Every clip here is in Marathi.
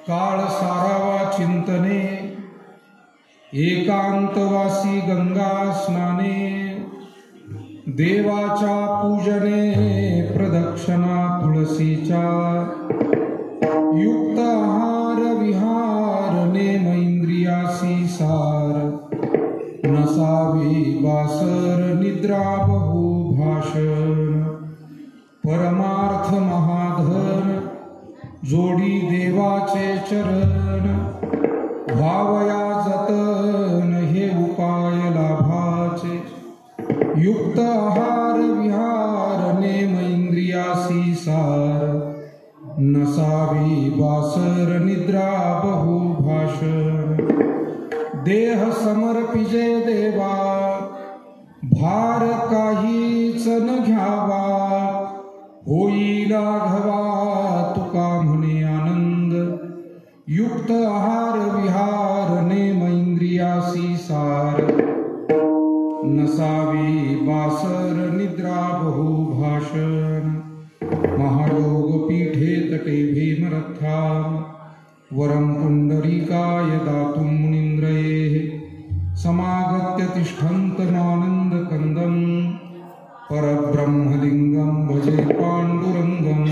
काळ सारावा चिंतने एकांतवासी गंगा स्नाने देवाच्या पूजने प्रदक्षिणा तुळशीच्या युक्त आहार विहार नेमैंद्रियासी सार नसावी बासर निद्रा बहु भाषण परमार्थ महाधन जोडी देवाचे चरण व्हावया जतन हे उपाय लाभाचे युक्त आहार विहार नेमैंद्रियासी सार नसावी बासर निद्रा बहु भाषण देह समर्पिजे देवा भार काहीच न घ्यावा होई लाघवा तुका म्हणे आनंद युक्त आहार विहार नेमैंद्रियासी सार नसावी बासर निद्रा बहु भाषण महायोग पीठे तटे भीमरथा वरं पुंडरीकाय दातुं मुनीन्द्रये समागत्य तिष्ठन्तनानन्दकन्दं परब्रह्मलिङ्गं भजे पाण्डुरङ्गम्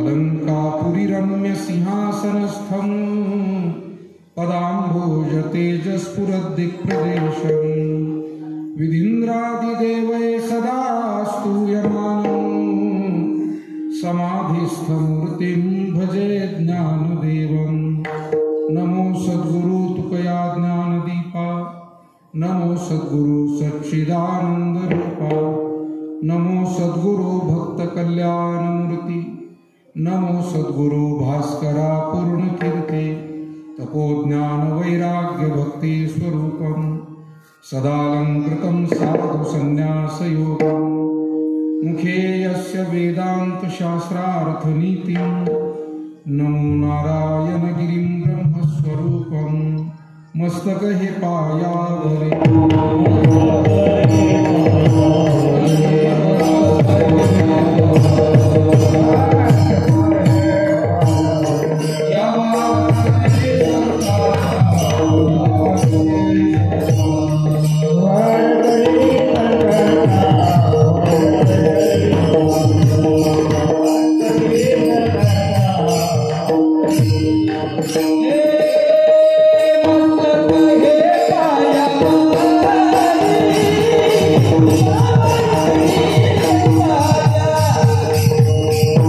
अलङ्कापुरीरम्य सिंहासनस्थं पदाम्भोज तेजस्फुरद्दिक्प्रदेशं विधीन्द्रादिदेवै सदा स्तूयमानं समाधिस्थमूर्तिं भजे ज्ञानदेवं नमो सद्गुरु तुकया ज्ञानदीपा नमो सद्गुरु सच्चिदानंद रूपा नमो सद्गुरु भक्त कल्याणमूर्ति नमो सद्गुरु भास्करा पूर्ण कीर्ति तपोज्ञान वैराग्य भक्ति स्वरूपं सदालंकृतं साधु संन्यास योगं मुखे यस्य वेदांत शास्त्रार्थ नीतिं नमो नारायण गिरिं ब्रह्मस्वरूपं मस्तक हे पायावरे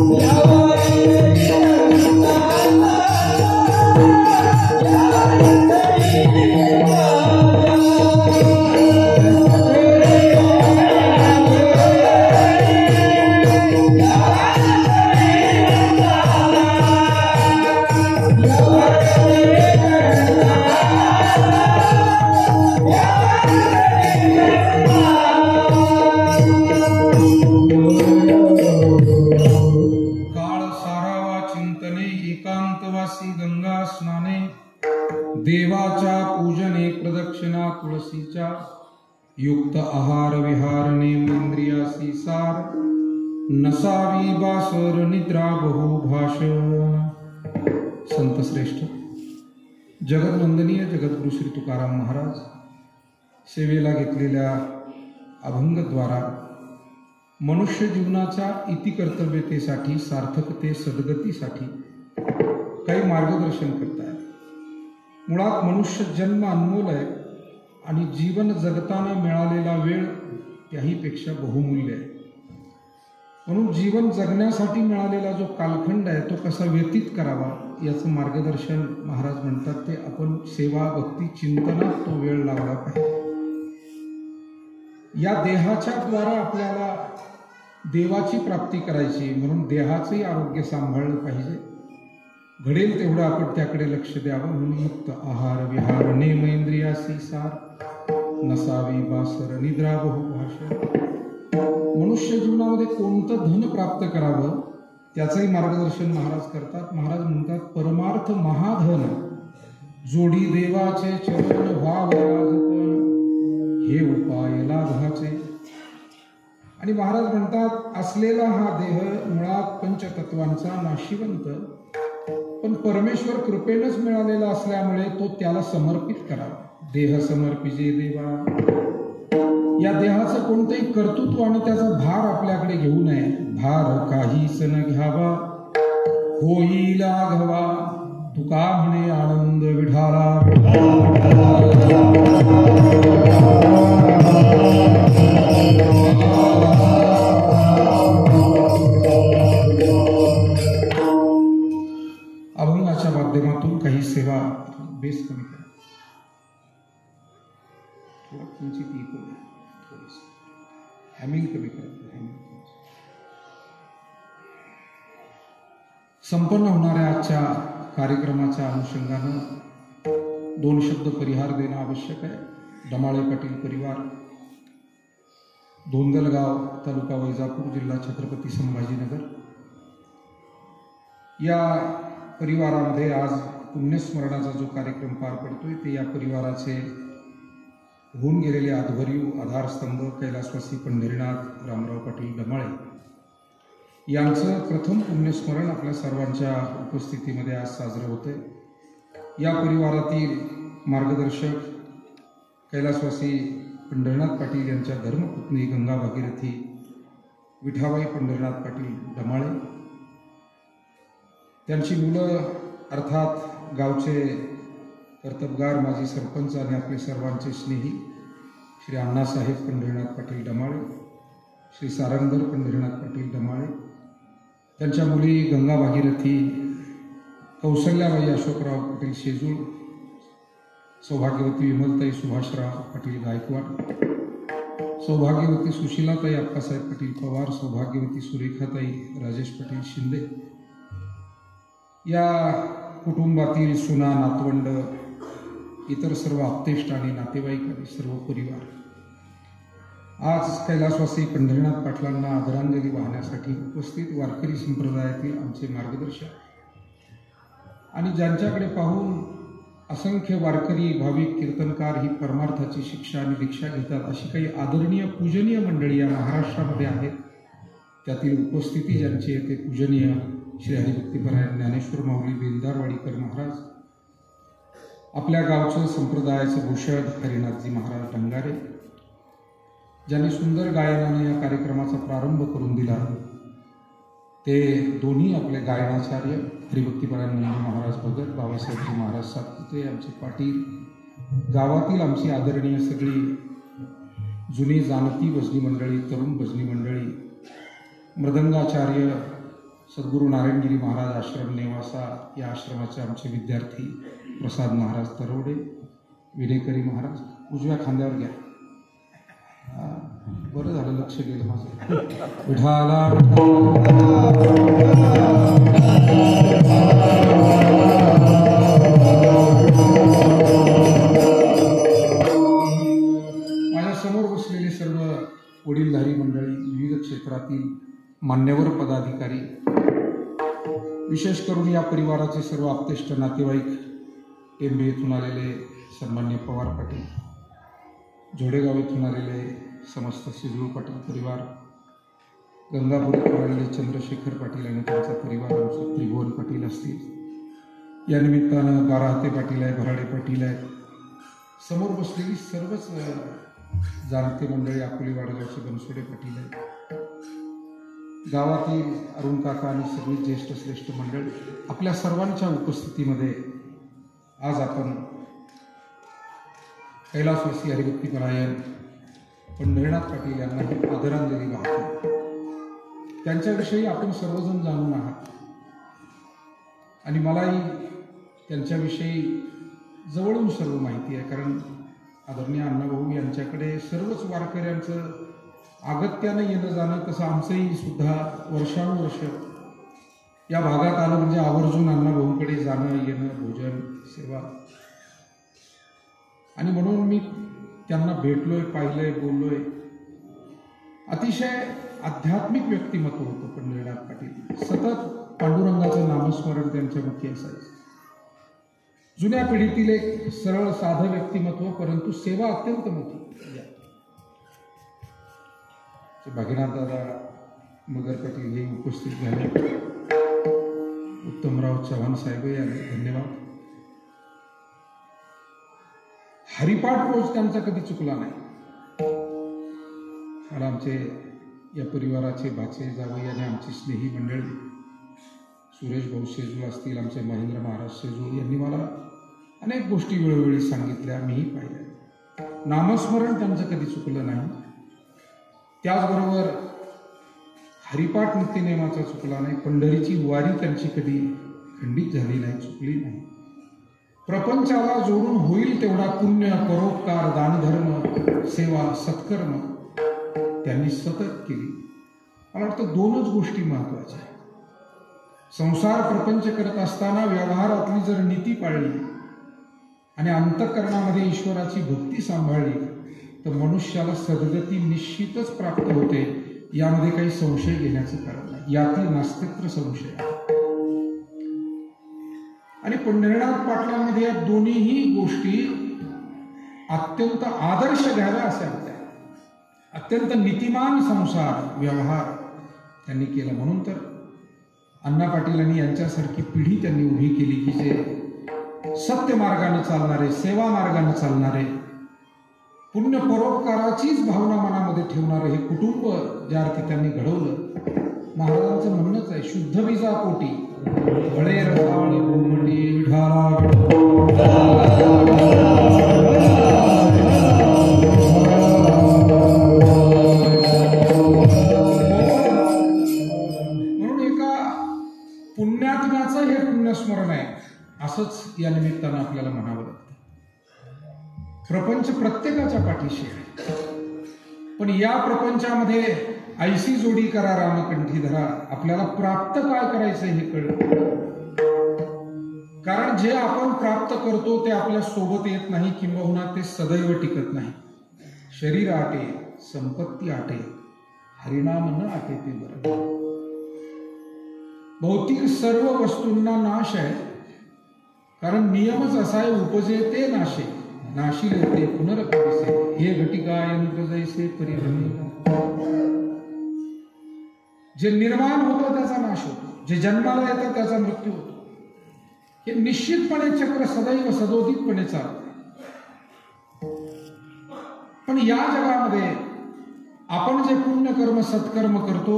Yeah. प्रदक्षिणा तुळशीच्या युक्त आहार विहार नेमेंद्रियासी सार नसावी बासर निद्रा बहुभाष। संत श्रेष्ठ जगदवंदनीय जगद्गुरु श्री तुकाराम महाराज सेवेला घेतलेल्या अभंगद्वारा मनुष्य जीवनाच्या इतिकर्तव्यतेसाठी सार्थकते सद्गतीसाठी काही मार्गदर्शन करतायत। मुळात मनुष्य जन्म अनमोल आहे आणि जीवन जगताना मिळालेला वेळ त्याहीपेक्षा बहुमूल्य आहे। म्हणून जीवन जगण्यासाठी मिळालेला जो कालखंड आहे तो कसा व्यतीत करावा याचं मार्गदर्शन महाराज म्हणतात ते आपण सेवा भक्ती चिंतनात तो वेळ लावला पाहिजे। या देहाच्या द्वारा आपल्याला देवाची प्राप्ती करायची म्हणून देहाचंही आरोग्य सांभाळलं पाहिजे। घडेल तेवढं आपण त्याकडे लक्ष द्यावं म्हणून मुक्त आहार विहार नेमेंद्रियासी सार नसावी बासर निद्रा बहुभाष। मनुष्य जीवनामध्ये कोणतं धन प्राप्त करावं त्याचंही मार्गदर्शन महाराज करतात। महाराज म्हणतात परमार्थ महाधन जोडी देवाचे चरण व्हावयाजपण हे उपाय लाभाचे। आणि महाराज म्हणतात असलेला हा देह मुळात पंचतत्वांचा नाशिवंत पण परमेश्वर कृपेनंच मिळालेला असल्यामुळे तो त्याला समर्पित करावा। देह समर्पिजे देवा। या देहाचं कोणतंही कर्तृत्व आणि त्याचा भार आपल्याकडे घेऊ नये। भार काहीच न घ्यावा होईल आघवा तुका म्हणे आनंद विठाला। अभंगाच्या माध्यमातून काही सेवा बेस कमी करा थोडा किंचित इको हॅमिंग कमी करा। संपन्न होणाऱ्या आजच्या कार्यक्रमाच्या अनुषंगानं 2 शब्द परिहार देणं आवश्यक आहे। डमाळे पाटील परिवार धोंदलगाव तालुका वैजापूर जिल्हा छत्रपती संभाजीनगर या परिवारामध्ये आज पुण्यस्मरणाचा जो कार्यक्रम पार पडतोय ते या परिवाराचे होऊन गेलेले आध्वर्यू आधारस्तंभ कैलासवासी पंढरीनाथ रामराव पाटील डमाळे यांचं प्रथम पुण्यस्मरण आपल्या सर्वांच्या उपस्थितीमध्ये आज साजरं होतंय। या परिवारातील मार्गदर्शक कैलासवासी पंढरीनाथ पाटील यांच्या धर्मपत्नी गंगा भागीरथी विठाबाई पंढरीनाथ पाटील डमाळे, त्यांची मुलं अर्थात गावचे कर्तबगार माजी सरपंच आणि आपले सर्वांचे स्नेही श्री अण्णासाहेब पंढरीनाथ पाटील डमाळे, श्री सारंगधर पंढरीनाथ पाटील डमाळे, त्यांच्या मुली गंगा भागीरथी कौसल्याबाई अशोकराव पाटील शेजूळ, सौभाग्यवती विमलताई सुभाषराव पाटील गायकवाड, सौभाग्यवती सुशीलाताई अप्पासाहेब पाटील पवार, सौभाग्यवती सुरेखाताई राजेश पाटील शिंदे या कुटुंबातील सुना नातवंड इतर सर्व आप्तेष्ट आणि नातेवाईक आणि सर्व परिवार आज कैलासवासी पंढरीनाथ पाटलांना आदरांजली वाहण्यासाठी उपस्थित वारकरी संप्रदायातील आमचे मार्गदर्शक आणि ज्यांच्याकडे पाहून असंख्य वारकरी भाविक कीर्तनकार ही परमार्थाची शिक्षा आणि दीक्षा घेतात अशी काही आदरणीय पूजनीय मंडळी या महाराष्ट्रामध्ये आहेत। त्यातील उपस्थिती ज्यांची आहे ते पूजनीय श्री हरिभक्तीपरायण ज्ञानेश्वर माऊली बेंदारवाडीकर महाराज, आपल्या गावचं संप्रदायाचं भूषण हरिनाथजी महाराज डंगारे, ज्यांनी सुंदर गायनाने या कार्यक्रमाचा प्रारंभ करून दिला ते दोन्ही आपले गायनाचार्य हरिभक्तीपरायण महाराज भगत, बाबासाहेबजी महाराज सातपुते, आमचे पाटील, गावातील आमची आदरणीय सगळी जुनी जाणती भजनी मंडळी, तरुण भजनी मंडळी, मृदंगाचार्य सद्गुरू नारायणगिरी महाराज आश्रम नेवासा या आश्रमाचे आमचे विद्यार्थी प्रसाद महाराज तरवडे, विनेकरी महाराज, उजव्या खांद्यावर घ्या, बरं झालं लक्ष गेलं माझं, विठाला माझ्या समोर बसलेले सर्व वडीलधारी मंडळी, विविध क्षेत्रातील मान्यवर पदाधिकारी, विशेष करून या परिवाराचे सर्व आप्तेष्ट नातेवाईक, टेंबे येथून आलेले सन्मान्य पवार पाटील, जोडेगाव येथून आलेले समस्त सिजूळ पाटील परिवार, गंगापूर येथून आलेले चंद्रशेखर पाटील आणि त्यांचा परिवार, आमचे त्रिभुवन पाटील असतील, या निमित्तानं बाराहते पाटील आहे, भराडे पाटील आहेत, समोर बसलेली सर्वच जाणते मंडळी, अकोली वाडगावचे बनसोडे पाटील आहेत, गावातील अरुण काका आणि सगळी ज्येष्ठ श्रेष्ठ मंडळ, आपल्या सर्वांच्या उपस्थितीमध्ये आज आपण कैलासवासी हरिभक्तीपरायण पंढरीनाथ पाटील यांना आदरांजली वाहतो. त्यांच्याविषयी आपण सर्वजण जाणून आहात आणि मलाही त्यांच्याविषयी जवळून सर्व माहिती आहे, कारण आदरणीय अण्णाभाऊ यांच्याकडे सर्वच वारकऱ्यांचं अगत्यानं येणं जाणं, तसं आमचंही सुद्धा वर्षानुवर्ष या भागात आलं म्हणजे आवर्जून अण्णाभाऊंकडे जाणं येणं, भोजन सेवा, आणि म्हणून मी त्यांना भेटलोय, पाहिलंय, बोललोय. अतिशय आध्यात्मिक व्यक्तिमत्व होतं पंढरीनाथ पाटील. सतत पांडुरंगाचं नामस्मरण त्यांच्या मुखी असायचं. जुन्या पिढीतील एक सरळ साधं व्यक्तिमत्व, परंतु सेवा अत्यंत मोठी. भागीनाथ दादा मगर पाटील हे उपस्थित झाले, उत्तमराव चव्हाण साहेब आले, धन्यवाद. हरिपाठ रोज त्यांचा कधी चुकला नाही. मला आमचे या परिवाराचे भाचे जावई आणि आमची स्नेही मंडळी सुरेश भाऊ शेजूळ असतील, आमचे महेंद्र महाराज शेजूळ यांनी मला अनेक गोष्टी वेळोवेळी सांगितल्या, मीही पाहिल्या. नामस्मरण त्यांचं कधी चुकलं नाही. त्याचबरोबर हरिपाठ नित्यनेमाचा चुकला नाही. पंढरीची वारी त्यांची कधी खंडित झाली नाही, चुकली नाही. प्रपंचाला जोडून होईल तेवढा पुण्य, परोपकार, दानधर्म, सेवा, सत्कर्म त्यांनी सतत केली. मला वाटतं दोनच गोष्टी महत्वाच्या. संसार प्रपंच करत असताना व्यवहारातली जर नीती पाळली आणि अंतःकरणामध्ये ईश्वराची भक्ती सांभाळली तर मनुष्याला सद्गती निश्चितच प्राप्त होते. यामध्ये काही संशय घेण्याचं कारण नाही, यातील नास्तित्व संशय आहे. आणि पंढरीनाथ पाटलांमध्ये या दोन्हीही गोष्टी अत्यंत आदर्श घ्याव्या अशा होत्या. अत्यंत नीतिमान संसार व्यवहार त्यांनी केला. म्हणून तर अण्णा पाटीलांनी यांच्यासारखी पिढी त्यांनी उभी केली की जे सत्य मार्गाने चालणारे, सेवा मार्गाने चालणारे, पुण्य परोपकाराचीच भावना मनामध्ये ठेवणारे हे कुटुंब ज्या अर्थी त्यांनी घडवलं. महाराजांचं म्हणणंच आहे, शुद्ध बीजा पोटी बळे रसावणी कोमटी विठाला. म्हणून एका पुण्यात्म्याचं हे पुण्यस्मरण आहे असंच या निमित्तानं आपल्याला म्हणावं लागतं. प्रपंच प्रत्येकाच्या पाठीशी आहे, पण या प्रपंचामध्ये ऐसी जोडी करा रामकंठी धरा. आपल्याला प्राप्त काय करायचं हे कळलं, कारण जे आपण प्राप्त करतो ते आपल्या सोबत येत नाही, किंबहुना ते सदैव टिकत नाही. शरीर आटे, संपत्ती आटे, हरिनाम न आटे ते बरं. भौतिक सर्व वस्तूंना नाश आहे, कारण नियमच असा आहे, उपजे ते नाशे, नाशिले ते पुनरपिसे, हे घटिका यंत्र जैसे परिभ्रमी. जे निर्माण होतं त्याचा नाश होतो, जे जन्माला येतं त्याचा मृत्यू होतो. हे निश्चितपणे चक्र सदैव सदोदितपणे चालतं. पण या जगामध्ये आपण जे पुण्यकर्म सत्कर्म करतो,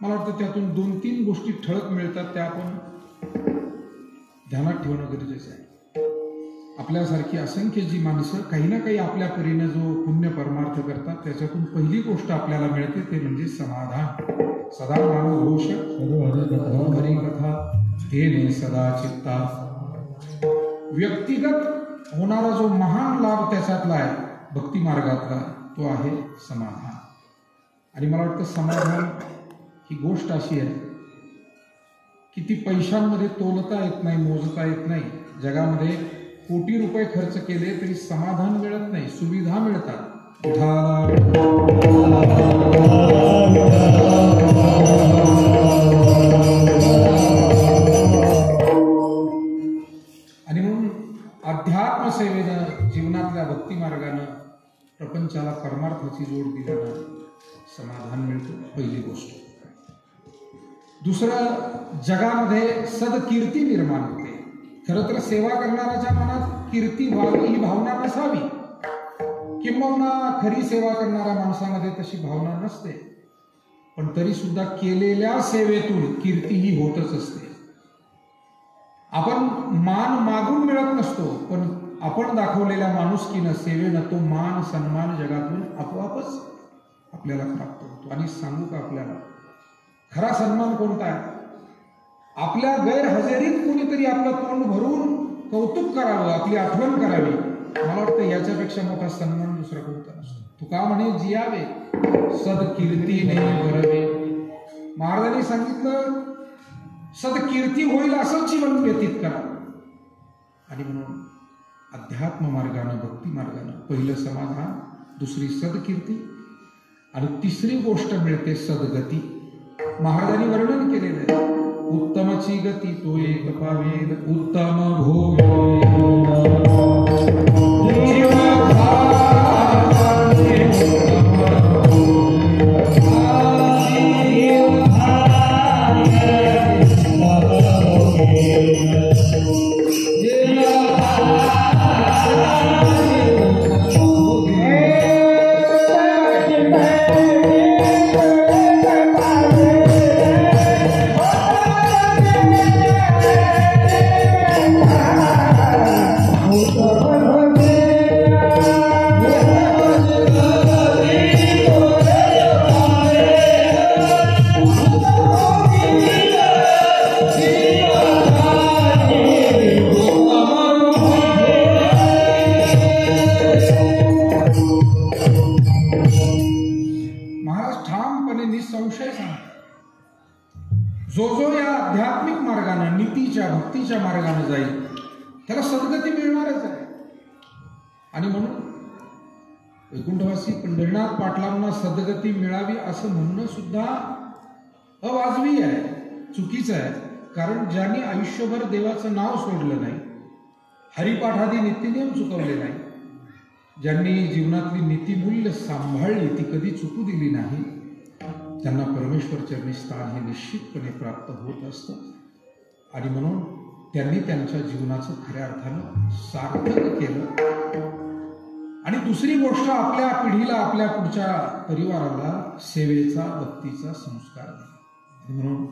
मला वाटतं त्यातून 2-3 गोष्टी ठळक मिळतात, त्या आपण ध्यानात ठेवणं गरजेचं आहे. आपल्यासारखी असंख्य जी माणसं काही ना काही आपल्या परीने जो पुण्य परमार्थ करतात, त्याच्यातून पहिली गोष्ट आपल्याला मिळते ते म्हणजे समाधान. सदा नामघोष हरिकथा तेने सदा चित्ता. व्यक्तिगत होणारा जो महान लाभ त्याच्यातला आहे भक्ती मार्गातला, तो आहे समाधान. आणि मला वाटतं समाधान ही गोष्ट अशी आहे की ती पैशांमध्ये तोलता येत नाही, मोजता येत नाही. जगामध्ये कोटी रुपये खर्च केले तरी समाधान मिळत नाही, सुविधा मिळतात. आणि म्हणून भक्ती मार्गानं प्रपंचाला परमार्थाची जोड दिल्यानं समाधान मिळतं, पहिली गोष्ट. दुसरं, जगामध्ये सदकीर्ती निर्माण होते. खरं तर सेवा करणाऱ्याच्या मनात कीर्ती व्हावी ही भावना नसावी, किंबहुना खरी सेवा करणाऱ्या माणसामध्ये तशी भावना नसते, पण तरी सुद्धा केलेल्या सेवेतून कीर्ती ही होतच असते. आपण मान मागून मिळत नसतो, पण आपण दाखवलेल्या माणुसकीनं सेवेनं तो मान सन्मान जगातून आपोआपच आपल्याला प्राप्त होतो. आणि सांगू का आपल्याला, खरा सन्मान कोणता आहे? आपल्या गैरहजेरीत कोणीतरी आपलं तोंड भरून कौतुक करावं, आपली आठवण करावी. मला वाटतं याच्यापेक्षा मोठा सन्मान दुसरा कोणता नसतो. तुका म्हणे जियावे सदकीर्तीने भरवे. महाराजांनी सांगितलं सदकीर्ती होईल असं जीवन व्यतीत करा. आणि म्हणून अध्यात्म मार्गानं, भक्ती मार्गानं पहिलं समाधान, दुसरी सदकीर्ती, आणि तिसरी गोष्ट मिळते सद्गती. महाराजांनी वर्णन केलेलं आहे, उत्तमची गती तो एक पावेल, उत्तम भोग जो जो या आध्यात्मिक मार्गानं, नीतीच्या भक्तीच्या मार्गानं जाईल त्याला सद्गती मिळणारच आहे. आणि म्हणून वैकुंठवासी पंढरीनाथ पाटलांना सद्गती मिळावी असं म्हणणं सुद्धा अवाजवी आहे, चुकीचं आहे. कारण ज्यांनी आयुष्यभर देवाचं नाव सोडलं नाही, हरिपाठादी नित्यनियम चुकवले नाही, ज्यांनी जीवनातली नीतिमूल्य सांभाळली, ती कधी चुकू दिली नाही, त्यांना परमेश्वर चरणी स्थान हे निश्चितपणे प्राप्त होत असतं. आणि म्हणून त्यांनी त्यांच्या जीवनाचं खऱ्या अर्थानं सार्थक केलं. आणि दुसरी गोष्ट, आपल्या पिढीला, आपल्या पुढच्या परिवाराला सेवेचा, भक्तीचा संस्कार दिला. म्हणून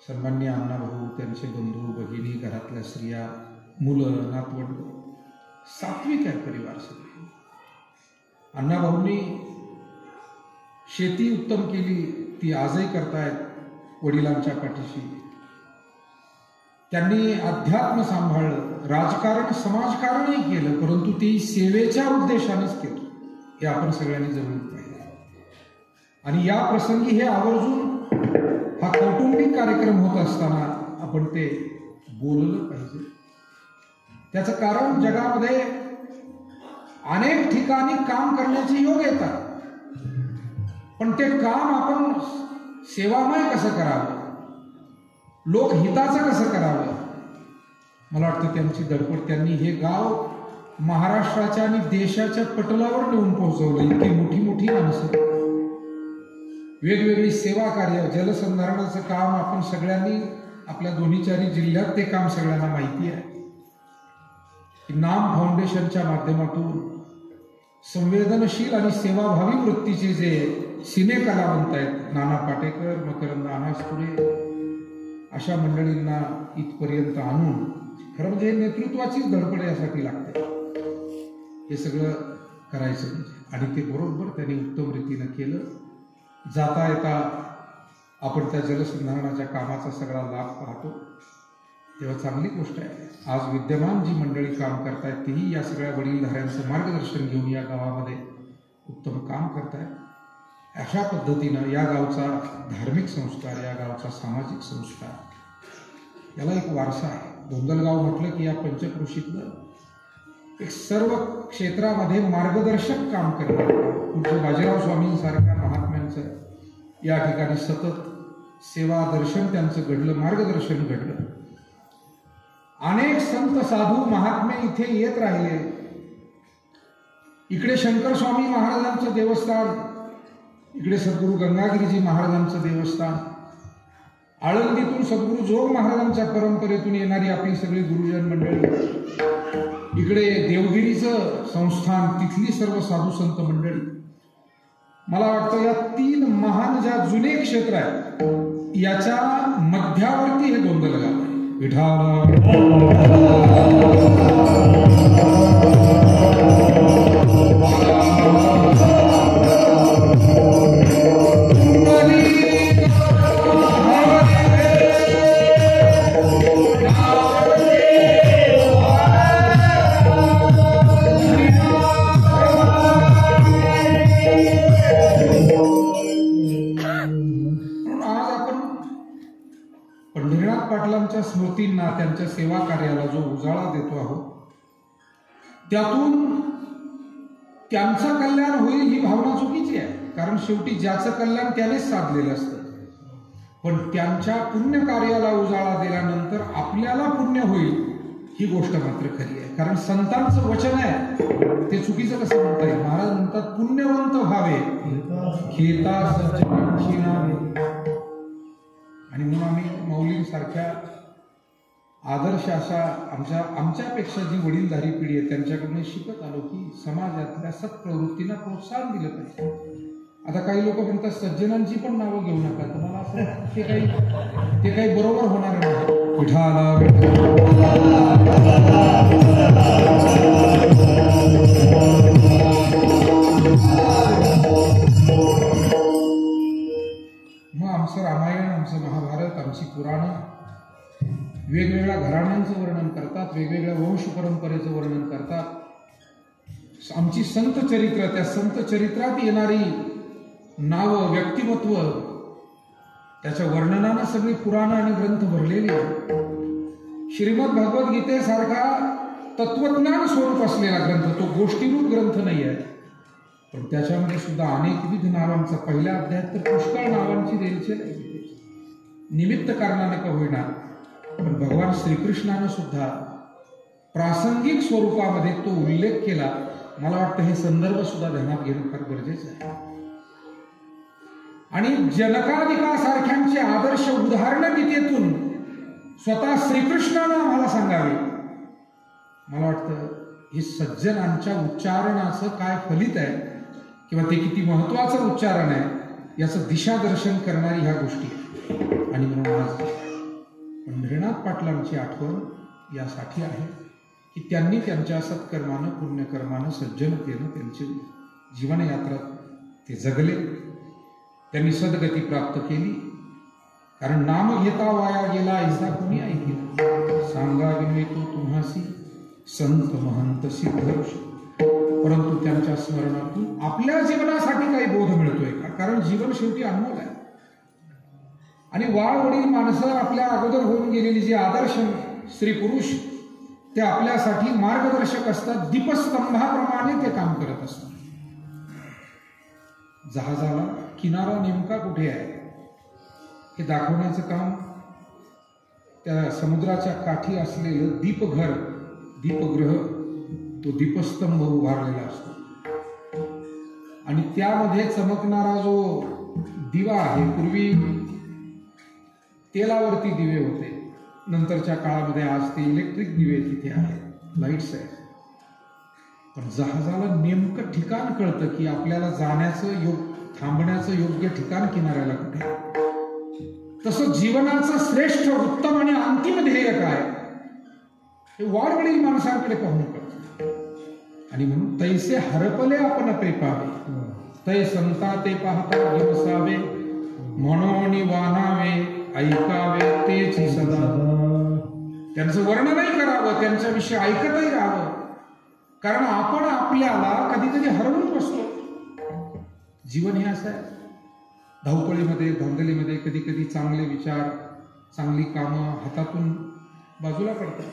सन्मान्य अण्णाभाऊ, त्यांचे बंधू भगिनी, घरातल्या स्त्रिया, मुलं, नातवंड, सात्विक आहे परिवार सगळे. अण्णाभाऊंनी शेती उत्तम केली, ती आजही करतायत वडिलांच्या पाठीशी. त्यांनी अध्यात्म सांभाळलं, राजकारण, समाजकारणही केलं, परंतु ते सेवेच्या उद्देशानेच केलं. हे आपण सगळ्यांनी जमून पाहिजे. आणि या प्रसंगी हे आवर्जून हा कौटुंबिक कार्यक्रम होत असताना आपण ते बोललं पाहिजे. त्याचं कारण, जगामध्ये अनेक ठिकाणी काम करण्याचे योग येतात, पण ते काम आपण सेवामय कसं करावं, लोकहिताचं कसं करावं, मला वाटतं त्यांची धडपड. त्यांनी हे गाव महाराष्ट्राच्या आणि देशाच्या पटलावर नेऊन पोहोचवलं. इतकी मोठी मोठी माणसं, वेगवेगळी सेवा कार्य, जलसंधारणाचं काम आपण सगळ्यांनी, आपल्या दोन्ही चारी जिल्ह्यात ते काम सगळ्यांना माहिती आहे. नाम फाउंडेशनच्या माध्यमातून संवेदनशील आणि सेवाभावी वृत्तीचे जे सिने कलावंत आहेत, नाना पाटेकर, मकरंद अनासपुरे, अशा मंडळींना इथपर्यंत आणून, खरं म्हणजे नेतृत्वाचीच धडपड यासाठी लागते. हे सगळं करायचं म्हणजे, आणि ते बरोबर त्यांनी उत्तम रीतीनं केलं. जाता येता आपण त्या जलसंधारणाच्या कामाचा सगळा लाभ पाहतो, तेव्हा चांगली गोष्ट आहे. आज विद्यमान जी मंडळी काम करतायत तीही या सगळ्या वडीलधाऱ्यांचं मार्गदर्शन घेऊन या गावामध्ये उत्तम काम करतायत. अशा पद्धतीनं या गावचा धार्मिक संस्कार, या गावचा सामाजिक संस्कार, याला एक वारसा आहे. धोंदलगाव म्हटलं की या पंचक्रोशीतलं एक सर्व क्षेत्रामध्ये मार्गदर्शक काम करतात. पूज्य बाजीराव स्वामींसारख्या महात्म्यांचं या ठिकाणी सतत सेवा दर्शन त्यांचं घडलं, मार्गदर्शन घडलं. अनेक संत साधू महात्मे इथे येत राहिले, इकडे शंकर स्वामी महाराजांचं देवस्थान, इकडे सद्गुरू गंगागिरीजी महाराजांचं देवस्थान, आळंदीतून सद्गुरू जोग महाराजांच्या परंपरेतून येणारी आपली सगळी गुरुजन मंडळी, इकडे देवगिरीचं संस्थान, तिथली सर्व साधू संत मंडळी. मला वाटतं या 3 महान ज्या जुने क्षेत्र आहेत याच्या मध्यावरती हे गोंदलगाव आहे. पाटलांच्या स्मृतींना, त्यांच्या सेवा कार्याला जो उजाळा देतो आहोत, त्यातून त्यांचं कल्याण होईल ही भावना चुकीची आहे. कारण शेवटी ज्याचं कल्याण त्यानेच साधलेलं असतं. पण त्यांच्या पुण्य कार्याला उजाळा दिल्यानंतर आपल्याला पुण्य होईल ही गोष्ट मात्र खरी आहे. कारण संतांचं वचन आहे ते चुकीचं कसं म्हणता येईल. महाराज म्हणतात पुण्यवंत व्हावे खेता सज्जनांची नावे. आणि म्हणून आम्ही मौलींसारख्या आदर्श अशा आमच्यापेक्षा जी वडीलधारी पिढी आहे त्यांच्याकडून शिकत आलो की समाजातल्या सत्प्रवृत्तींना प्रोत्साहन दिलं पाहिजे. आता काही लोक म्हणतात सज्जनांची पण नावं घेऊ नका. तुम्हाला असं ते काही बरोबर होणार नाही. विठाला मग आमचं रामायण, आमचं महाभारत, आमची पुराणं वेगवेगळ्या घराण्यांचं वर्णन करतात, वेगवेगळ्या वंश परंपरेचं वर्णन करतात. आमची संत चरित्र, त्या संत चरित्रात येणारी नावं, व्यक्तिमत्व, त्याच्या वर्णनानं सगळी पुराणं आणि ग्रंथ भरलेली आहेत. श्रीमद भगवद्गीतेसारखा तत्वज्ञान स्वरूप असलेला ग्रंथ, तो गोष्टीरूप ग्रंथ नाही आहे. पण त्याच्यामध्ये सुद्धा अनेकविध नावांचा, पहिल्या अध्यायात तर पुष्कळ नावांची रेलचेल आहे. निमित्त कारणाने का होईना, पण भगवान श्रीकृष्णानं सुद्धा प्रासंगिक स्वरूपामध्ये तो उल्लेख केला. मला वाटतं हे संदर्भ सुद्धा ध्यानात घेणं फार गरजेचं आहे. आणि जनकादिकासारख्यांचे आदर्श उदाहरणं गीतेतून स्वतः श्रीकृष्णानं आम्हाला सांगावे. मला वाटतं हे सज्जनांच्या उच्चारणाचं काय फलित आहे किंवा ते किती महत्वाचं उच्चारण आहे याचं दिशादर्शन करणारी ह्या गोष्टी. आणि म्हणून आज पंढरीनाथ पाटलांची आठवण यासाठी आहे की त्यांनी त्यांच्या सत्कर्मानं, पुण्यकर्मानं, सज्जनतेनं त्यांची जीवनयात्रा ते जगले. त्यांनी सद्गती प्राप्त केली. कारण नाम घेता वाया गेला ऐसा कुणी ऐकला, सांगा विनवितो तुम्हासी संत महंत सिद्धर्ष. परंतु त्यांच्या स्मरणातून आपल्या जीवनासाठी काही बोध मिळतोय का? कारण जीवन शेवटी अनमोल आहे. आणि वाळवडील माणसं, आपल्या अगोदर होऊन गेलेली जी आदर्श स्त्री पुरुष, ते आपल्यासाठी मार्गदर्शक असतात. दीपस्तंभाप्रमाणे ते काम करत असतात. जहाजाला किनारा नेमका कुठे आहे हे दाखवण्याचं काम त्या समुद्राच्या काठी असलेलं दीपघर, दीपगृह, तो दीपस्तंभ उभारलेला असतो. आणि त्यामध्ये चमकणारा जो दिवा आहे, पूर्वी तेलावरती दिवे होते, नंतरच्या काळामध्ये आज ते इलेक्ट्रिक दिवे तिथे आहेत, लाईट्स आहेत. पण जहाजाला नेमकं ठिकाण कळतं की आपल्याला जाण्याचं थांबण्याचं योग्य ठिकाण किनाऱ्याला कुठे. तसं जीवनाचं श्रेष्ठ, उत्तम आणि अंतिम ध्येय काय हे वाडवडील माणसांकडे पाहून कळतं. आणि म्हणून तैसे हरपले आपण पे पावे, तै संता ते पाहता दिवसावे, म्हणून वानावे ऐकावे तेच सदा. त्यांचं वर्णनही करावं, त्यांच्याविषयी ऐकतही राहावं. कारण आपण आपल्याला कधी कधी हरवून बसतो. जीवन हे असं आहे, धावपळीमध्ये, धांदलीमध्ये कधी कधी चांगले विचार, चांगली कामं हातातून बाजूला पडतात.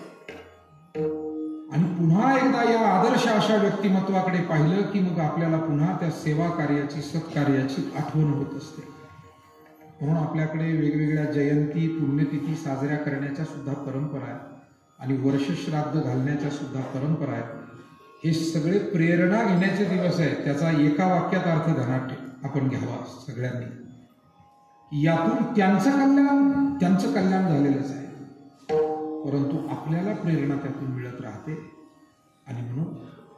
आणि पुन्हा एकदा या आदर्श अशा व्यक्तिमत्वाकडे पाहिलं की मग आपल्याला पुन्हा त्या सेवा कार्याची, सत्कार्याची आठवण होत असते. म्हणून आपल्याकडे वेगवेगळ्या जयंती, पुण्यतिथी साजऱ्या करण्याच्या सुद्धा परंपरा आहेत आणि वर्षश्राद्ध घालण्याच्या सुद्धा परंपरा आहेत. हे सगळे प्रेरणा घेण्याचे दिवस आहेत. त्याचा एका वाक्यात अर्थ ध्यानात आपण घ्यावा सगळ्यांनी. यातून त्यांचं कल्याण झालेलंच आहे, परंतु आपल्याला प्रेरणा त्यातून मिळत राहते. आणि म्हणून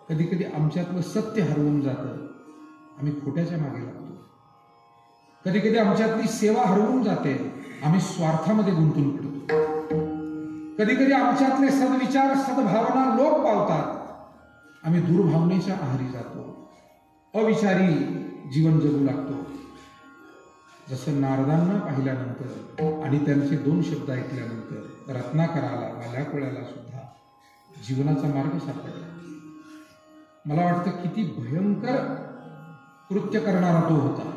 कधी कधी आमच्यातलं सत्य हरवून जातं, आम्ही खोट्याच्या मागे लागतो. कधी कधी आमच्यातली सेवा हरवून जाते, आम्ही स्वार्थामध्ये गुंतून पडतो. कधी कधी आमच्यातले सद्विचार सद्भावना लोप पावतात, आम्ही दुर्भावनेच्या आहारी जातो, अविचारी जीवन जगू लागतो. जसं नारदांना पाहिल्यानंतर आणि त्यांचे 2 शब्द ऐकल्यानंतर रत्नाकराला वाल्याकोळ्याला सुद्धा जीवनाचा मार्ग सापडला. मला वाटतं किती भयंकर कृत्य करणारा तो होता.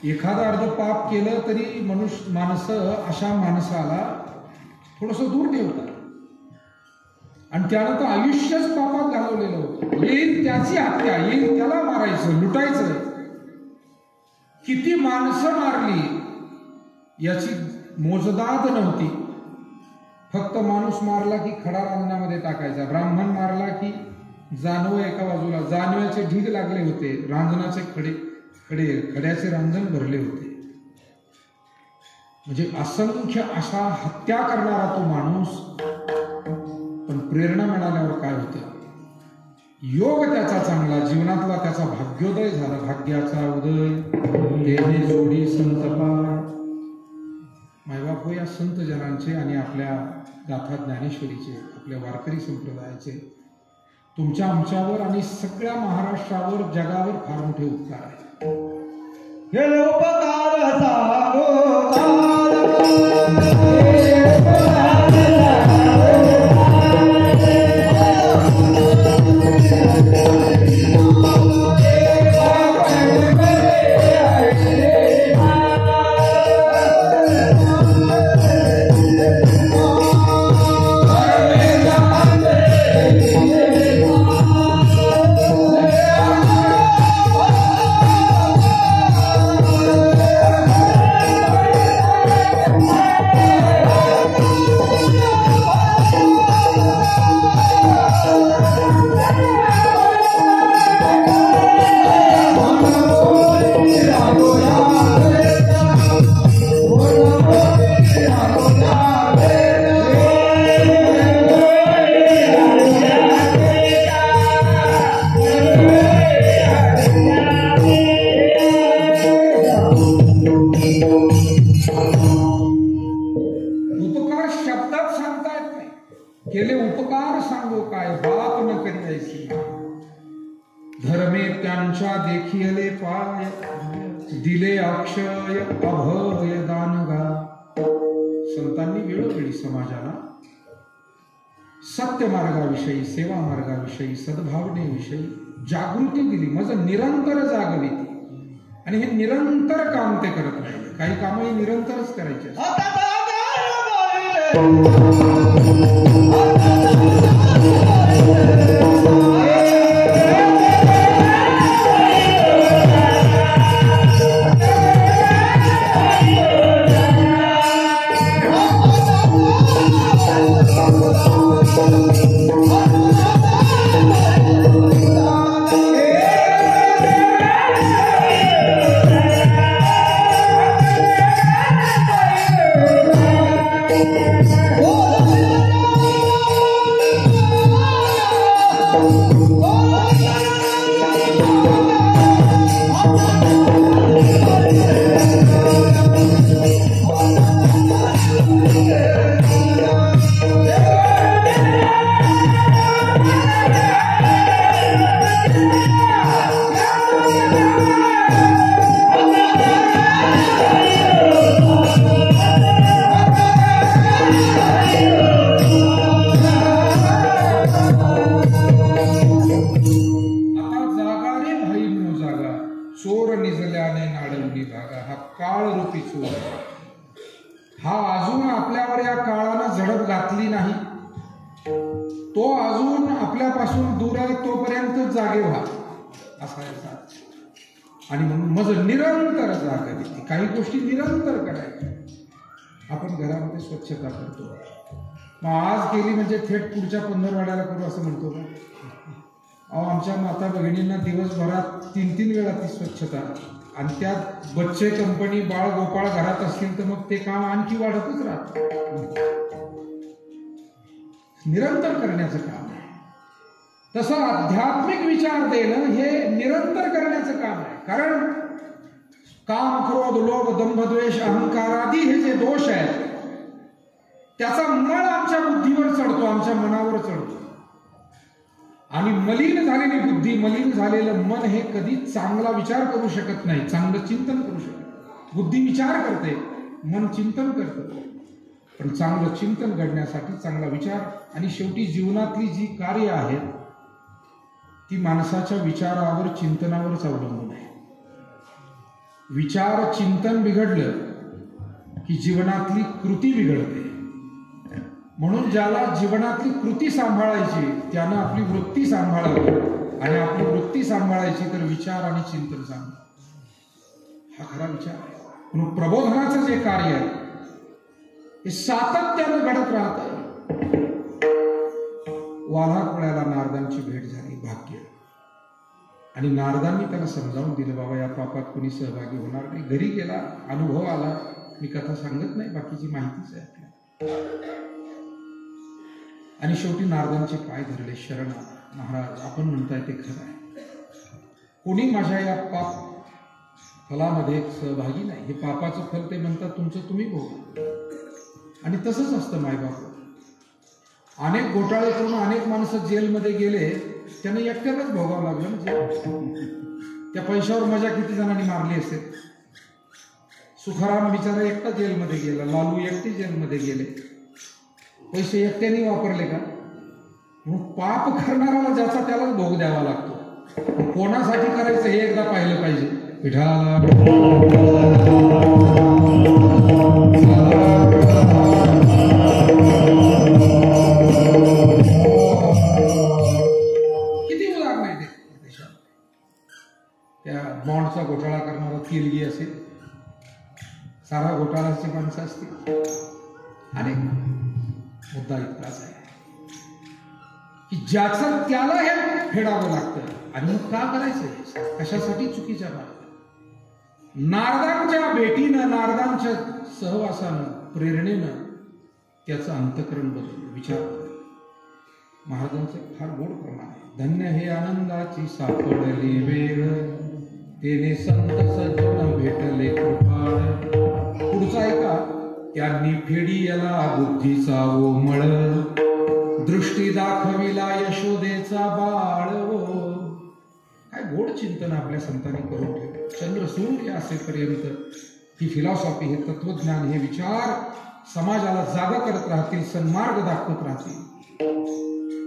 एखादा अर्ध पाप केलं तरी माणसं अशा माणसाला थोडंसं दूर ठेवतात आणि त्यानं तर आयुष्यच पापात घालवलेलं होतं. येईल त्याची हत्या, येईल त्याला मारायचं, लुटायचं. किती माणसं मारली याची मोजदाद नव्हती. फक्त माणूस मारला की खडा रांजणामध्ये टाकायचा, ब्राह्मण मारला की जानवं एका बाजूला, जानव्याचे ढीग लागले होते, रांजणाचे खड्याचे रांजण भरले होते. म्हणजे असंख्य अशा हत्या करणारा तो माणूस. पण प्रेरणा मिळाल्यावर काय होतं? योग त्याचा चांगला, जीवनातला त्याचा भाग्योदय झाला. भाग्याचा उदय देणे जोडी संत पाय. मायबाप या संत जनांचे आणि आपल्या गाथा ज्ञानेश्वरीचे, आपल्या वारकरी संप्रदायाचे तुमच्या आमच्यावर आणि सगळ्या महाराष्ट्रावर, जगावर फार मोठे उपकार आहेत. हे उपकार सांगो देखियले पाय दिले अक्षय अभय दानगा. संतांनी वेळोवेळी समाजाला सत्य मार्गाविषयी, सेवा मार्गाविषयी, सद्भावनेविषयी जागृती दिली. माझं निरंतर जागवी आणि हे निरंतर काम ते करत राहिले. काही कामही निरंतरच करायचे. हा अजून आपल्यावर या काळानं झडप घातली नाही. तो अजून आपल्यापासून दूर आहे, तोपर्यंत जागे व्हा असा. आणि म्हणून मज निरंतर जागृती. काही गोष्टी निरंतर करायच्या. आपण घरामध्ये स्वच्छता करतो, मग आज केली म्हणजे थेट पुढच्या 15 वाड्याला करू असं म्हणतो का? अहो आमच्या माता भगिनींना दिवसभरात 3-3 वेळा ती स्वच्छता, आणि त्यात बच्चे कंपनी बाळ गोपाळ घरात असतील तर मग ते काम आणखी वाढतच राहत. निरंतर करण्याचं काम आहे. तसं आध्यात्मिक विचार देणं हे निरंतर करण्याचं काम आहे. कारण काम, क्रोध, लोभ, दंभ, द्वेष, अहंकार आदी हे जे दोष आहेत त्याचा मळ आमच्या बुद्धीवर चढतो, आमच्या मनावर चढतो. आणि मलिन झालेली बुद्धी, मलिन झालेलं मन हे कधी चांगला विचार करू शकत नाही, चांगलं चिंतन करू शकत नाही. बुद्धी विचार करते, मन चिंतन करतं. पण चांगलं चिंतन घडण्यासाठी चांगला विचार, आणि शेवटी जीवनातली जी कार्य आहेत ती माणसाच्या विचारावर, चिंतनावरच अवलंबून आहे. विचार चिंतन बिघडलं की जीवनातली कृती बिघडते. म्हणून ज्याला जीवनातली कृती सांभाळायची त्यानं आपली वृत्ती सांभाळावी, आणि आपली वृत्ती सांभाळायची तर विचार आणि चिंतन सांभाळ. हा खरा विचार आहे. म्हणून प्रबोधनाचं जे कार्य आहे हे सातत्यानं घडत राहत. वाल्हाकुळ्याला नारदांची भेट झाली, भाग्य. आणि नारदांनी त्याला समजावून दिलं, बाबा या पापात कोणी सहभागी होणार नाही. घरी गेला, अनुभव आला. मी कथा सांगत नाही, बाकीची माहितीच आहे आपल्याला. आणि शेवटी नारदांचे पाय धरले, शरण आला. महाराज आपण म्हणताय ते खरं आहे, कोणी माझ्या या पाप फलामध्ये सहभागी नाही. हे पापाचं फल ते म्हणतात तुमचं तुम्ही भोगा. आणि तसंच असतं मायबाप. अनेक घोटाळे करून अनेक माणसं जेलमध्ये गेले, त्यांना एकट्यालाच भोगावं लागलं. त्या पैशावर मजा किती जणांनी मारली असेल. सुखाराम बिचारा एकटा जेलमध्ये गेला, लालू एकटे जेलमध्ये गेले. पैसे एकट्याने वापरले का? मग पाप करणाऱ्याला ज्याचा त्यालाच भोग द्यावा लागतो. कोणासाठी करायचं हे एकदा पाहिलं पाहिजे. विठाला किती उदाहरण आहे ते देशात. त्या बॉन्डचा घोटाळा करणारा किलगी असेल, सारा घोटाळ्याची माणसं असतील. अनेक मुद्दा इतकाच आहे की ज्याचं त्याला हे फेडावं लागतं. आणि मग का करायचं? कशासाठी? चुकीच्या मार्गात. नारदांच्या भेटीनं, नारदांच्या सहवासानं, प्रेरणेनं त्याचं अंतःकरण बदललं, विचार बदलला. महाराजांचं फार गोड प्रमाण आहे. धन्य हे आनंदाची सापडली वेळ, तेने संत सज्जन भेटले कृपाळ. पुढचा ऐका. त्यांनी फेडी याला बुद्धीचा ओमळ, दृष्टी दाखविला यशोदेचा बाळ. काय गोड चिंतन आपल्या संतांनी करून ठेवले. चंद्र सूर्य असेपर्यंत ही फिलॉसॉफी, हे तत्वज्ञान, हे विचार समाजाला जागा करत राहतील, सन्मार्ग दाखवत राहतील.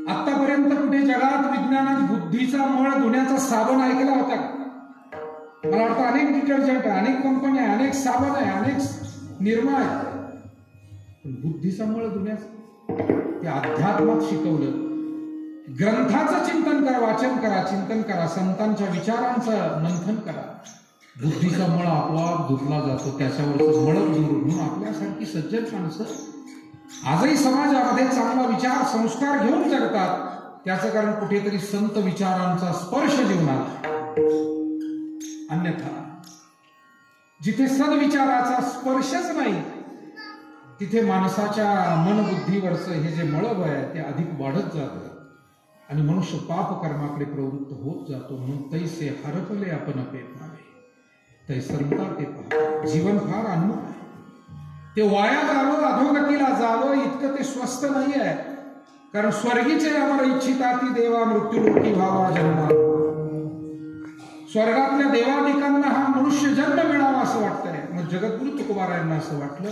आतापर्यंत कुठे जगात विज्ञानात बुद्धीचा मळ धुण्याचा साबण ऐकला होता का? मला वाटतं अनेक डिटर्जंट आहे, अनेक कंपन्या, अनेक साबण आहे, अनेक निर्मा आहे. पण बुद्धीचा मळ धुण्याचं ते अध्यात्मात शिकवलं. ग्रंथाचं चिंतन करा, वाचन करा, चिंतन करा, संतांच्या विचारांचं मंथन करा. बुद्धीचा मळ आपोआप धुतला जातो. त्याच्यावरचं मळ दूर. म्हणून आपल्यासारखी सज्जन माणसं आजही समाजामध्ये चांगला विचार, संस्कार घेऊन जगतात. त्याचं कारण कुठेतरी संत विचारांचा स्पर्श जीवनात. अन्यथा जिथे सद्विचाराचा स्पर्शच नाही तिथे माणसाच्या मनबुद्धीवरचं हे जे मळब आहे ते अधिक वाढत जातं आणि मनुष्य पाप कर्माकडे प्रवृत्त होत जातो. म्हणून तैसे हरपले आपण पेपावे, तै संता ते पहा. जीवन फार अनमोल आहे. ते वाया जावं, अधोगतीला जावं इतकं ते स्वस्त नाही आहे. कारण स्वर्गीचे अमर इच्छिता ती देवा मृत्यूलोकी व्हावा जन्मा. स्वर्गातल्या देवादिकांना हा मनुष्य जन्म मिळावा असं वाटतंय. मग जगद्गुरु तुकोबारायांना असं वाटलं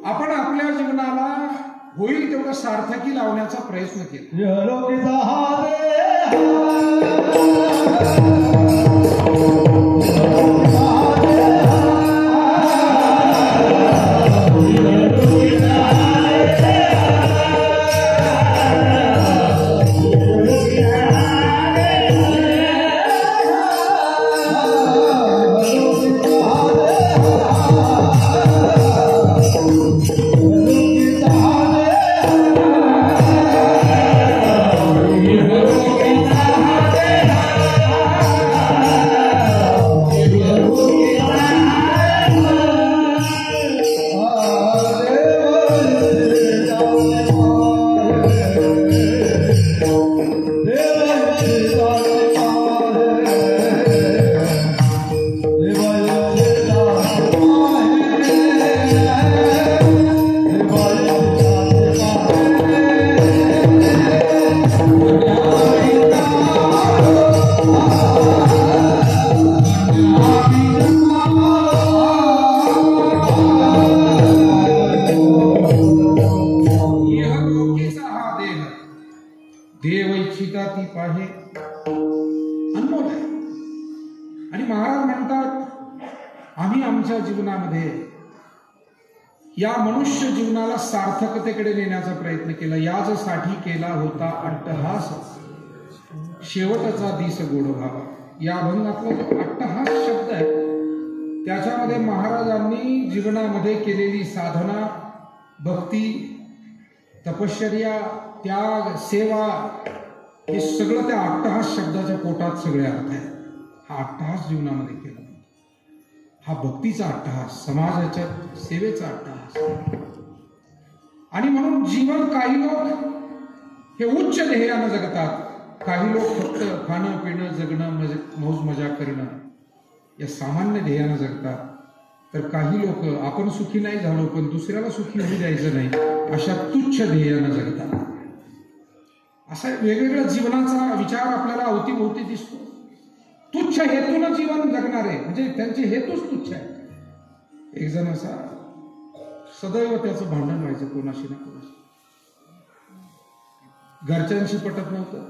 आपण आपल्या जीवनाला होईल तेवढं सार्थकी लावण्याचा प्रयत्न केला. देव इच्छिता ती पाहे अनमोल आहे. आणि महाराज म्हणतात आम्ही आमच्या जीवनामध्ये या मनुष्य जीवनाला सार्थकतेकडे नेण्याचा प्रयत्न केला. याजसाठी केला होता अट्टहास, शेवटचा दिस गोड व्हावा. या अभंगातला जो अट्टहास शब्द आहे त्याच्यामध्ये महाराजांनी जीवनामध्ये केलेली साधना, भक्ती, तपश्चर्या, त्याग, सेवा हे सगळं त्या अट्टहास शब्दाच्या पोटात सगळे अर्थ आहे. हा अट्टहास जीवनामध्ये केला, हा भक्तीचा अट्टहास, समाजाच्या सेवेचा अट्टहास. आणि म्हणून जीवन काही लोक हे उच्च ध्येयानं जगतात, काही लोक फक्त खाणं पिणं जगणं मौज मजा करणं या सामान्य ध्येयानं जगतात. तर काही लोक आपण सुखी नाही झालो पण दुसऱ्याला सुखी होऊ द्यायचं नाही अशा तुच्छ ध्येयानं जगतात. असा वेगवेगळ्या जीवनाचा विचार आपल्याला अवतीभोवती दिसतो. तुच्छ हेतून जीवन जगणारे म्हणजे त्यांचे हेतूच तुच्छ आहे. एक जण असा सदैव त्याचं भांडण व्हायचं कोणाशी ना कोणाशी. घरच्यांशी पटत नव्हतं,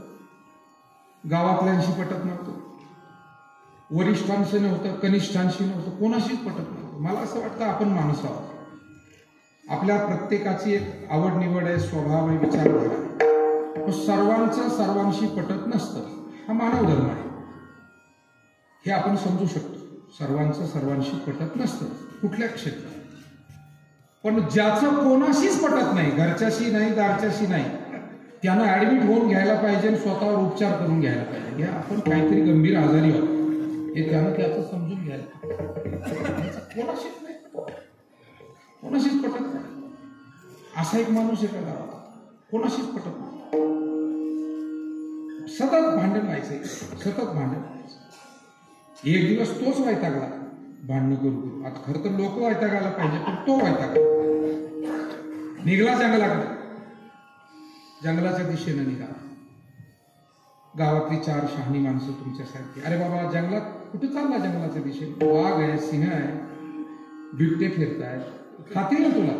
गावातल्यांशी पटत नव्हतं, वरिष्ठांशी नव्हतं, कनिष्ठांशी नव्हतं, कोणाशीच पटत नव्हतं. मला असं वाटतं आपण माणूस आहोत, आपल्या प्रत्येकाची एक आवड निवड आहे, स्वभाव आहे, विचारधारा आहे. सर्वांचं सर्वांशी पटत नसतं, हा मानव धर्म आहे, हे आपण समजू शकतो. सर्वांचं सर्वांशी पटत नसतं कुठल्या क्षेत्रात. पण ज्याचं कोणाशीच पटत नाही, घरच्याशी नाही, दारच्याशी नाही, त्यानं ऍडमिट होऊन घ्यायला पाहिजे, स्वतःवर उपचार करून घ्यायला पाहिजे. हे आपण काहीतरी गंभीर आजारी आहोत हे त्यानं त्याचं समजून घ्यायला. कोणाशीच नाही, कोणाशीच पटत नाही असा एक माणूस एका गावात, कोणाशीच पटत नाही, सतत भांडण व्हायचंय, सतत भांडण व्हायचं. एक दिवस तोच वैतागला भांडणं करू. आता खरं तर लोक वैतागायला पाहिजे पण तो वैतागला, निघाला जंगलाकडे, जंगलाच्या दिशेने निघाला. गावातली 4 शहाणी माणसं तुमच्यासारखी, अरे बाबा जंगलात कुठे चालला, जंगलाच्या दिशेने वाघ आहे, सिंह आहे, बिबटे फिरताय, खातील ना तुला.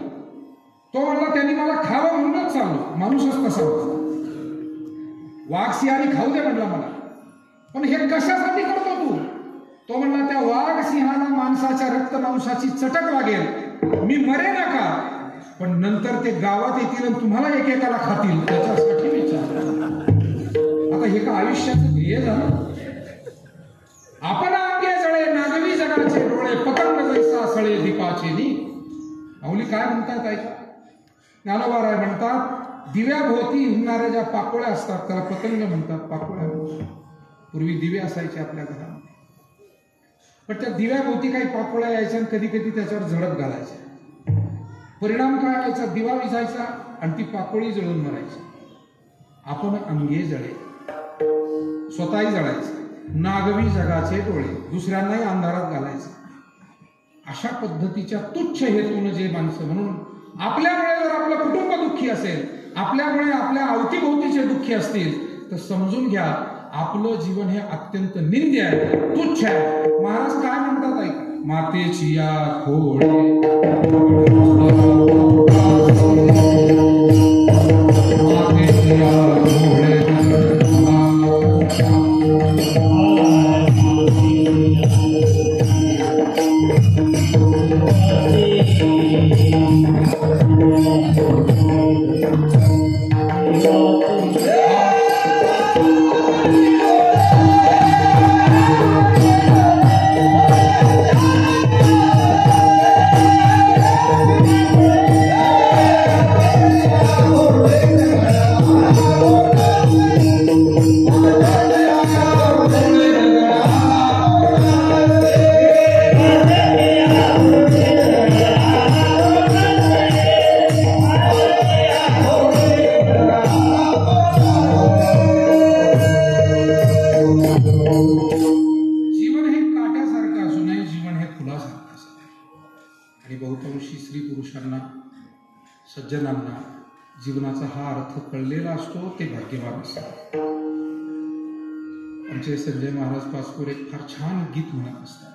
तो म्हणला त्यांनी मला खावं म्हणूनच चाललो. माणूसच कसा होता, वाघ सिंहाने खाऊ दे म्हणला मला, पण हे कशासाठी करतो तू. तो म्हणला त्या वाघ सिंहाला माणसाच्या रक्त मांसाची चटक लागेल, मी मरे नका, पण नंतर ते गावात येतील आणि तुम्हाला एकेकाला खातील, त्याच्यासाठी विचार. आता हे का आयुष्याचं ध्येय झालं. आपण अंगे जळे नागवी जगाचे डोळे, पतंग जैसा सळे दीपाचे नी. माऊली काय म्हणतात ऐका, ज्ञानोबा राय म्हणतात दिव्याभोवती हिंडणाऱ्या ज्या पाकोळ्या असतात त्याला पतंग म्हणतात, पाकोळ्या म्हणतात. पूर्वी दिवे असायचे आपल्या घरामध्ये, पण त्या दिव्याभोवती काही पाकोळ्या यायच्या आणि कधी कधी त्याच्यावर झडप घालायच्या. परिणाम काय व्हायचा, दिवा विझायचा आणि ती पाकोळी जळून मरायची. आपण अंगे जळे, स्वतःही जळायचं, नागवी जगाचे डोळे, दुसऱ्यांनाही अंधारात घालायचं. अशा पद्धतीच्या तुच्छ हेतून जे माणसं, म्हणून आपल्यामुळे जर आपलं कुटुंब दुःखी असेल, आपल्यामुळे आपल्या अवतीभोवतीचे दुःखी असतील तर समजून घ्या आपलं जीवन हे अत्यंत निंद्य आहे, तुच्छ आहे. महाराज काय म्हणतात ऐका, मातेची या खोडे मातेची या खोडे सज्जनांना जीवनाचा हा अर्थ कळलेला असतो ते भाग्यवान असतात. आमचे संजय महाराज पासपूर एक फार छान गीत म्हणत असतात.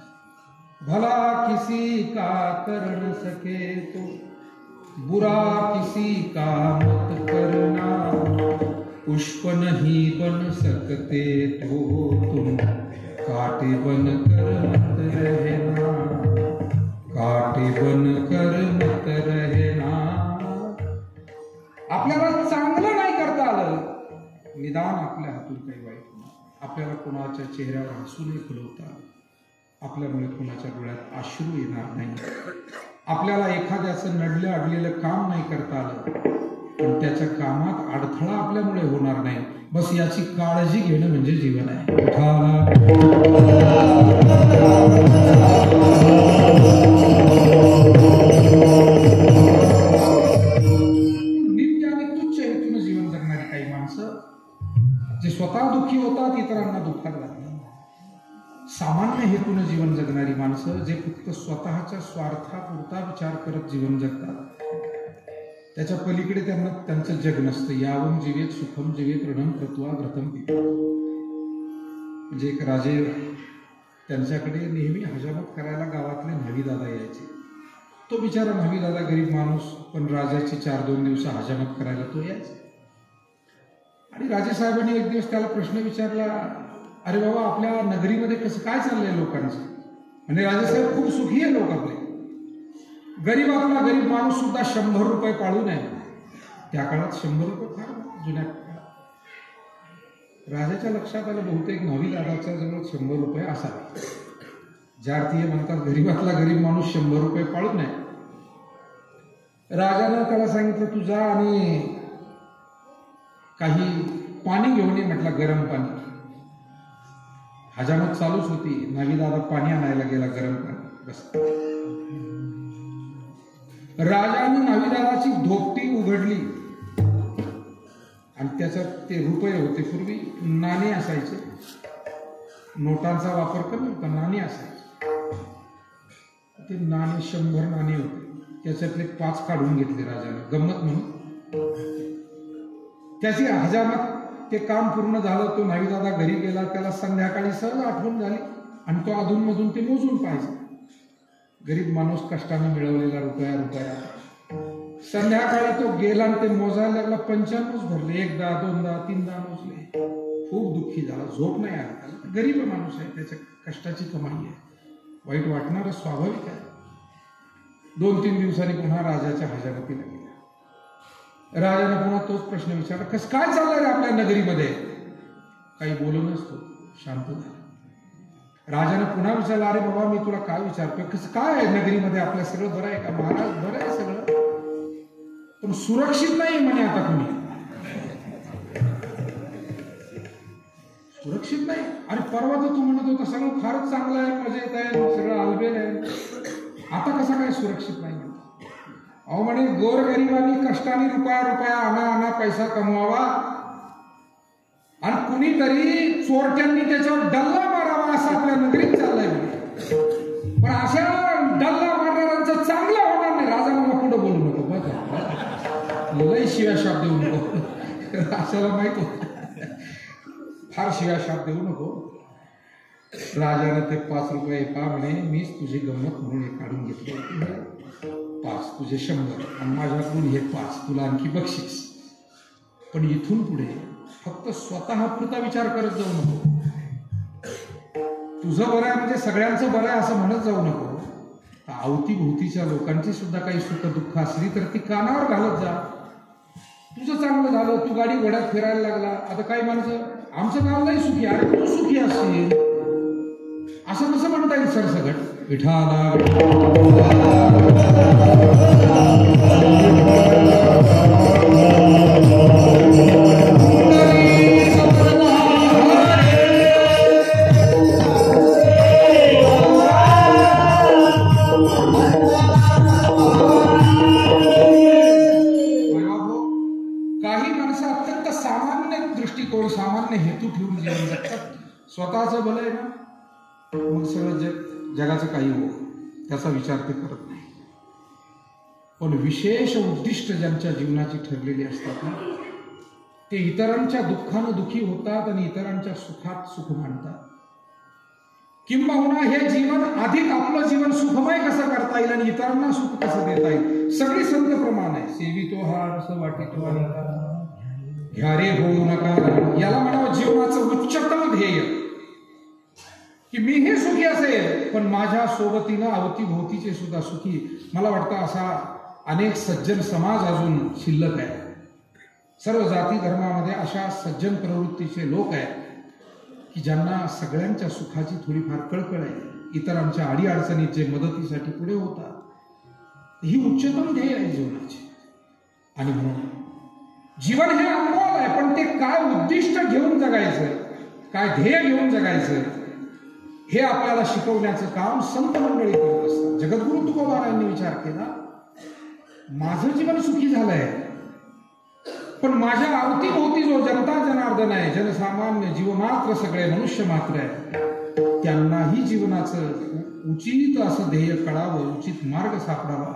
भला किसी का कर न सके तो बुरा किसी का मत करना, पुष्प नहीं बन सकते तो तुम काटे बन कर मत रहना, काटे बन कर मत रहना. आपल्याला चांगलं नाही करता आलं, निदान आपल्या हातून काही वाईट होणार. आपल्याला कोणाच्या चेहऱ्यावर हसू नाही फुलवता आलं, आपल्यामुळे कोणाच्या डोळ्यात अश्रू येणार नाही. आपल्याला एखाद्याचं नडलं अडलेलं काम नाही करता आलं, पण त्याच्या कामात अडथळा आपल्यामुळे होणार नाही. बस याची काळजी घेणं म्हणजे जीवन आहे. नित्य आणि तुच्छ हेतून जीवन जगणारी काही माणसं, जे स्वतः दुःखी होतात, इतरांना दुःखात घालतात. सामान्य हेतून जीवन जगणारी माणसं, जे फक्त स्वतःच्या स्वार्थापुरता विचार करत जीवन जगतात, त्याच्या पलीकडे त्यांना त्यांचं जग नसतं. यावं जीवेत सुखम जीवेत ऋणम कृत्वा घृतम पिता. म्हणजे एक राजे, त्यांच्याकडे नेहमी हजामत करायला गावातले न्हावी दादा यायचे. तो बिचारा न्हावी दादा गरीब माणूस, पण राजाची 4-2 दिवस हजामत करायला तो यायचा. आणि राजेसाहेबांनी एक दिवस त्याला प्रश्न विचारला, अरे बाबा, आपल्या नगरीमध्ये कसं काय चाललंय लोकांचं? म्हणजे राजेसाहेब खूप सुखी आहे लोक आपले. गरीबातला गरीब माणूस सुद्धा 100 रुपये पाळू नये. त्या काळात 100 रुपये फार जुन्या काळात. राजाच्या लक्षात आलं बहुतेक न्हावी दादाच्या जवळ 100 रुपये असावे. ज्या अर्थी म्हणतात गरीबातला गरीब माणूस 100 रुपये पाळू नये. राजानं त्याला सांगितलं, तू जा आणि काही पाणी घेऊन ये म्हटलं, गरम पाणी. हजामत चालूच होती. न्हावी दादा पाणी आणायला गेला, गरम पाणी. बस, राजाने न्हावी दादाची धोपटी उघडली आणि त्याच्यात ते रुपये होते. पूर्वी नाणे असायचे, नोटांचा वापर कमी होता, नाणे असायचे. ते नाणे 100 नाणे होते. त्याच्यातले 5 काढून घेतले राजाने, गंमत म्हणून. त्याची हजामत, ते काम पूर्ण झालं. तो न्हावी दादा घरी गेला. त्याला संध्याकाळी सहज आठवण झाली आणि तो अधूनमधून ते मोजून पाहिजे. गरीब माणूस कष्टाने मिळवलेला रुपया. संध्याकाळी तो गेला आणि ते मोजायला लागला. 95 भरले. 1दा 2दा 3दा मोजले. खूप दुःखी झाला. झोप नाही आली त्याला. गरीब माणूस आहे, त्याच्या कष्टाची कमाई आहे, वाईट वाटणारं स्वाभाविक आहे. 2-3 दिवसांनी पुन्हा राजाच्या हजामतीला गेला. राजाने पुन्हा तोच प्रश्न विचारला, कसं काय चाललंय रे आपल्या नगरीमध्ये? काही बोलूनच तो शांत झाला. राजाने पुन्हा विचारलं, अरे बाबा, मी तुला काय विचारतोय, कसं काय आहे नगरीमध्ये? आपल्या सगळं बरं आहे का? महाराज, बरं आहे सगळं, पण सुरक्षित नाही म्हणे. आता तुम्ही सुरक्षित नाही? अरे परवा तर तू म्हणत होता सगळं फारच चांगलं आहे, मजेत आहे, सगळं आलबेल आहे. आता कसं काय सुरक्षित नाही? अहो म्हणे, गोरगरिबांनी कष्टाने रुपया आणा पैसा कमवावा आणि कुणीतरी चोरट्यांनी त्याच्यावर डल्ला मारावा, असं आपल्या नगरीत चाललंय. पण अशा डल्ला मारणाऱ्यांचं चांगलं होणार नाही. राजा मला पुढे बोलू नको, बघा, लई शिव्या शाप देऊ नको. अशाला माहित होत, फार शिव्या शाप देऊ नको. राजाने ते 5 रुपये पा म्हणे, मीच तुझी गंमत म्हणून हे काढून घेतले. 5 तुझे 100 आणि माझ्याकडून हे 5 तुला आणखी बक्षीस. पण इथून पुढे फक्त स्वतः पुरता विचार करत जाऊ नको. तुझं बरं आहे म्हणजे सगळ्यांचं बरं आहे असं म्हणत जाऊ नको. अवतीभोवतीच्या लोकांची सुद्धा काही सुख दुःख असली तर ती कानावर घालत जा. तुझं चांगलं झालं, तू गाडी घोड्यात फिरायला लागला. आता काही माणसं, आमचं गाव नाही सुखी, अरे तू सुखी असशील असं कसं म्हणता येईल सरसकट? विठाला काही माणसं अत्यंत सामान्य दृष्टिकोन, सामान्य हेतू ठेवून जीवन जगतात. स्वतःचं भलं आहे ना, मग सगळं जगाचं काही हो, त्याचा विचार ते करत नाही. पण विशेष उद्दिष्ट ज्यांच्या जीवनाची ठरलेली असतात ना, ते इतरांच्या दुःखानं दुःखी होतात आणि इतरांच्या सुखात सुख मानतात. किंबहुना हे जीवन अधिक आपलं जीवन सुखमय कसं करता येईल आणि इतरांना सुख कसं देता येईल, सगळी संत प्रमाण आहे. सेवितो हा असं वाटितो घ्या रे होऊ नका, याला म्हणावं जीवनाचं उच्चतम ध्येय, की मी हे सुखी असेल पण माझ्या सोबतीनं अवतीभोवतीचे सुद्धा सुखी. मला वाटतं असा अनेक सज्जन समाज अजून शिल्लक आहे. सर्व जाती धर्मामध्ये अशा सज्जन प्रवृत्तीचे लोक आहेत की ज्यांना सगळ्यांच्या सुखाची थोडीफार कळकळ आहे, इतरांच्या अडीअडचणीत जे मदतीसाठी पुढे होतात. ही उच्चतम ध्येय आहे जीवनाची. आणि म्हणून जीवन हे अनमोल आहे, पण ते काय उद्दिष्ट घेऊन जगायचं, काय ध्येय घेऊन जगायचं, हे आपल्याला शिकवण्याचं काम संत मंडळी करत असतात. जगद्गुरु तुकोबारायांनी विचार केला, माझं जीवन सुखी झालंय, पण माझ्या अवतीभोवती जो जनता जनार्दन आहे, जनसामान्य जीवमात्र सगळे मनुष्य मात्र आहे, त्यांनाही जीवनाचं उचित असं ध्येय कळावं, उचित मार्ग सापडावा.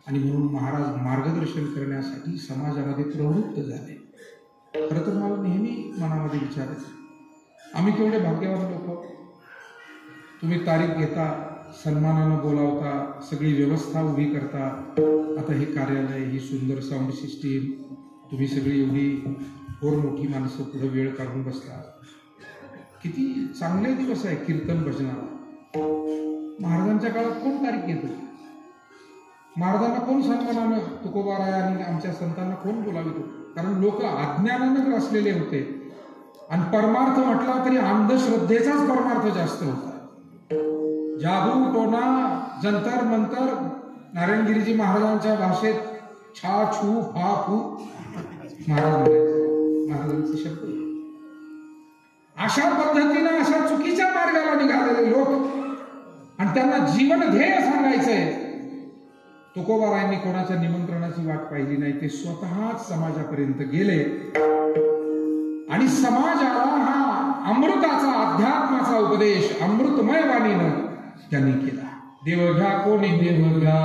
आणि म्हणून महाराज मार्गदर्शन करण्यासाठी समाजामध्ये प्रवृत्त झाले. खरं तर मला नेहमी मनामध्ये विचारायचं, आम्ही केवढे भाग्यवान लोक. तुम्ही तारीख घेता, सन्मानानं बोलावता, सगळी व्यवस्था उभी करता. आता हे कार्यालय, ही सुंदर साऊंड सिस्टीम, तुम्ही सगळी एवढी मोठी माणसं पुढे वेळ काढून बसता. किती चांगले दिवस आहे कीर्तन भजनाला. महाराजांच्या काळात कोण तारीख घेतो? महाराजांना कोण सन्मानानं तुकोबारायांनी आमच्या संतांना कोण बोलावितो? कारण लोक अज्ञानानं ग्रासलेले होते आणि परमार्थ म्हटला तरी अंधश्रद्धेचाच परमार्थ जास्त होता. जादू टोना जंतर मंतर, नारायणगिरीजी महाराजांच्या भाषेत छा छू फा फू महाराजांचे शब्द. अशा पद्धतीनं अशा चुकीच्या मार्गाला निघालेले लोक, आणि त्यांना जीवन ध्येय सांगायचंय. तुकोबारायांनी कोणाच्या निमंत्रणाची वाट पाहिली नाही, ते स्वतःच समाजापर्यंत गेले आणि समाजाला हा अमृताचा अध्यात्माचा उपदेश अमृतमय वाणीनं त्यांनी केला. देव घ्या कोणी, देव घ्या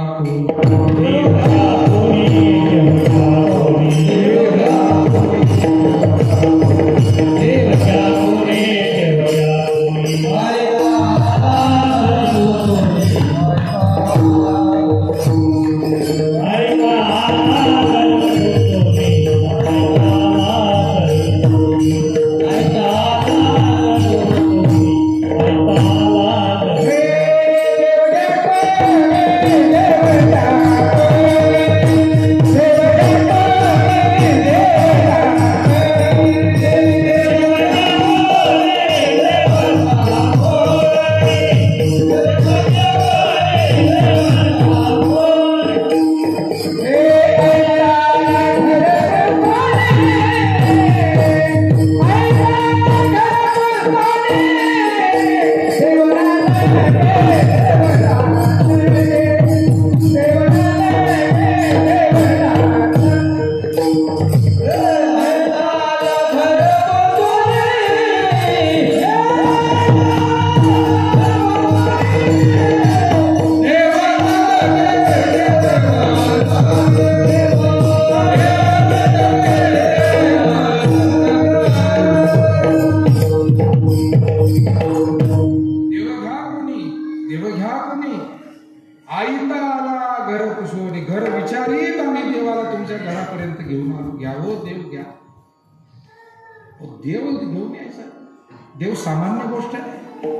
देव सामान्य गोष्ट आहे,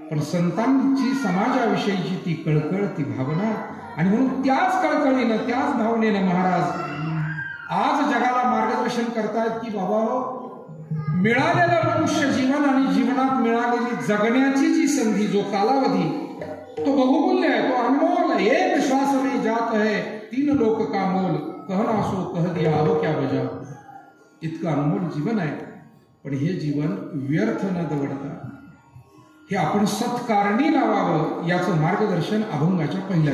पण संतांची समाजाविषयीची ती कळकळ, ती भावना, आणि म्हणून त्याच कळकळीनं, त्याच भावनेनं महाराज आज जगाला मार्गदर्शन करतायत की बाबा, मिळालेलं मनुष्य जीवन आणि जीवनात मिळालेली जगण्याची जी संधी, जो कालावधी, तो बहुमूल्य आहे, तो अनमोल आहे. एक श्वास में जात है, 3 लोक का मोल, कहना सो कह दिया हो क्या बजा. इतकं अनमोल जीवन आहे, पण हे जीवन व्यर्थ न दवडता हे आपण सत्कारणी लावावं, याचं मार्गदर्शन अभंगाच्या पहिल्या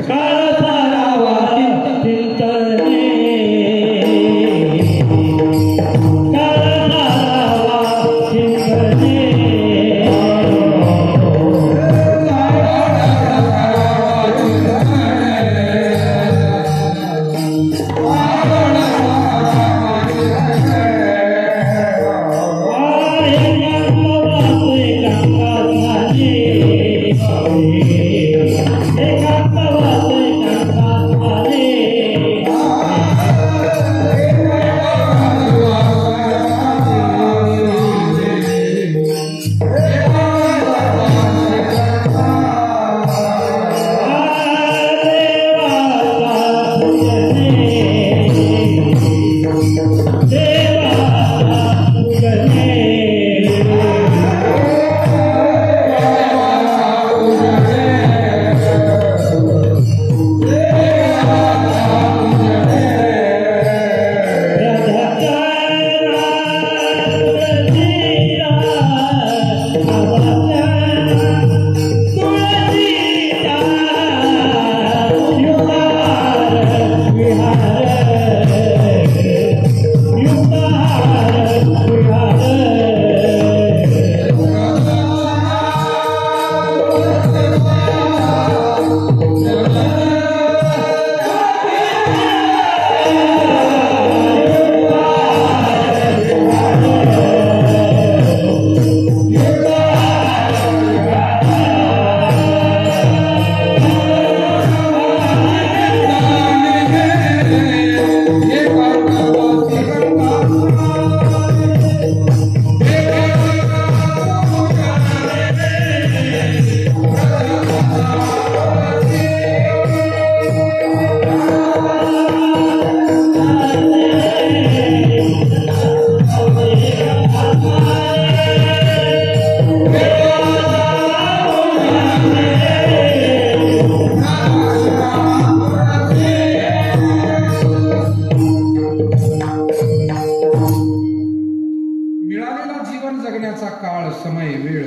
काळ समय वेळ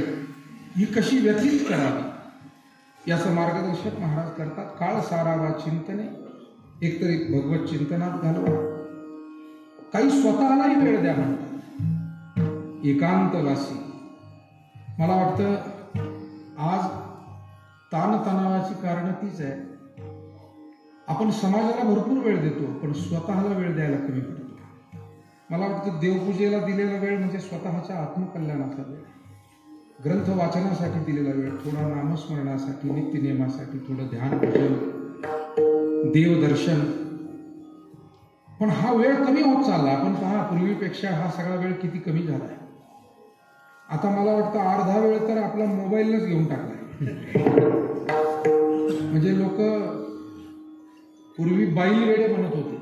ही कशी व्यतीत करावी याचं मार्गदर्शक महाराज करतात. काळ सारावा चिंतने, एकतरी भगवत चिंतनात घालवा, काही स्वतःलाही वेळ द्या म्हणतात. एकांतवासी. मला वाटतं आज ताणतणावाची कारणं तीच आहे. आपण समाजाला भरपूर वेळ देतो पण स्वतःला वेळ द्यायला कमी पडतो. मला वाटतं देवपूजेला दिलेला वेळ म्हणजे स्वतःच्या आत्मकल्याणाचा वेळ, ग्रंथ वाचनासाठी दिलेला वेळ, थोडा नामस्मरणासाठी, नित्यनेमासाठी, थोडं ध्यान भजन, देवदर्शन. पण हा वेळ कमी होत चालला. आपण पहा, पूर्वीपेक्षा हा सगळा वेळ किती कमी झाला आहे. आता मला वाटतं अर्धा वेळ तर आपला मोबाईलच घेऊन टाकलाय. म्हणजे लोक पूर्वी बाईल वेडे म्हणत होते.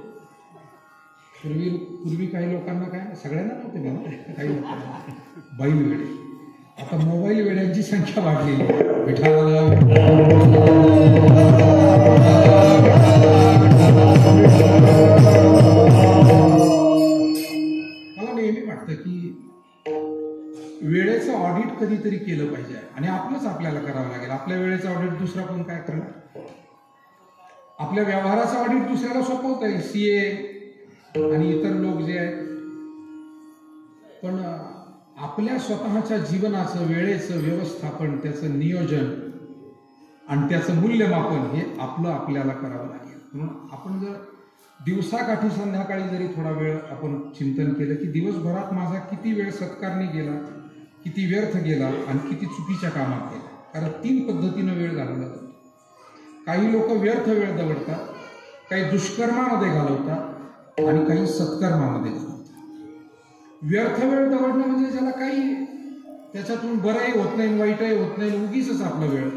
पूर्वी काही लोकांना, काय सगळ्यांना नव्हते म्हणत, काही लोकांना बाईल वेडे. आता मोबाईल वेड्यांची संख्या वाढलेली आहे. मला नेहमी वाटतं की वेळेचं ऑडिट कधीतरी केलं पाहिजे आणि आपलंच आपल्याला करावं लागेल. आपल्या वेळेचं ऑडिट दुसरा कोण काय करणार? आपल्या व्यवहाराचं ऑडिट दुसऱ्याला सोपवता येईल, सीए आणि इतर लोक जे आहेत. पण आपल्या स्वतःच्या जीवनाचं, वेळेचं व्यवस्थापन, त्याचं नियोजन आणि त्याचं मूल्यमापन हे आपल्याला करावं लागेल. म्हणून आपण जर दिवसाकाठी संध्याकाळी जरी थोडा वेळ आपण चिंतन केलं की दिवसभरात माझा किती वेळ सत्कारणी गेला, किती व्यर्थ गेला आणि किती चुकीच्या कामात गेला. कारण 3 पद्धतीनं वेळ घालवला जातो. काही लोक व्यर्थ वेळ दवडतात, काही दुष्कर्मामध्ये घालवतात आणि काही सत्कर्मामध्ये घालवतात. व्यर्थ वेळ दवडणं म्हणजे ज्याला काही त्याच्यातून बरंही होत नाही, वाईटही होत नाही, उगीच आपला वेळ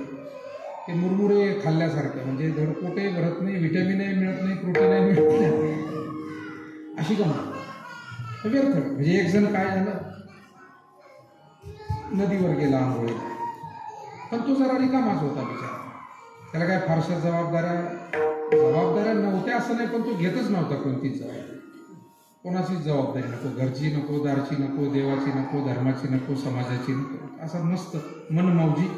ते मुरमुरे खाल्ल्यासारखं, म्हणजे धडपोटही भरत नाही, व्हिटॅमिनही मिळत नाही, प्रोटीनही मिळत नाही, अशी गंमत. व्यर्थ म्हणजे एक जण काय झालं, नदीवर गेला आंघोळीला, पण तो जरा रिकामाच होता बिचारा. त्याला काय फारशा जबाबदाऱ्या नव्हत्या असं नाही, पण तो घेतच नव्हता कोणतीच जबाबदारी. कोणाचीच जबाबदारी नको, घरची नको, दारची नको, देवाची नको, धर्माची नको, समाजाची नको, असं मस्त मनमौजी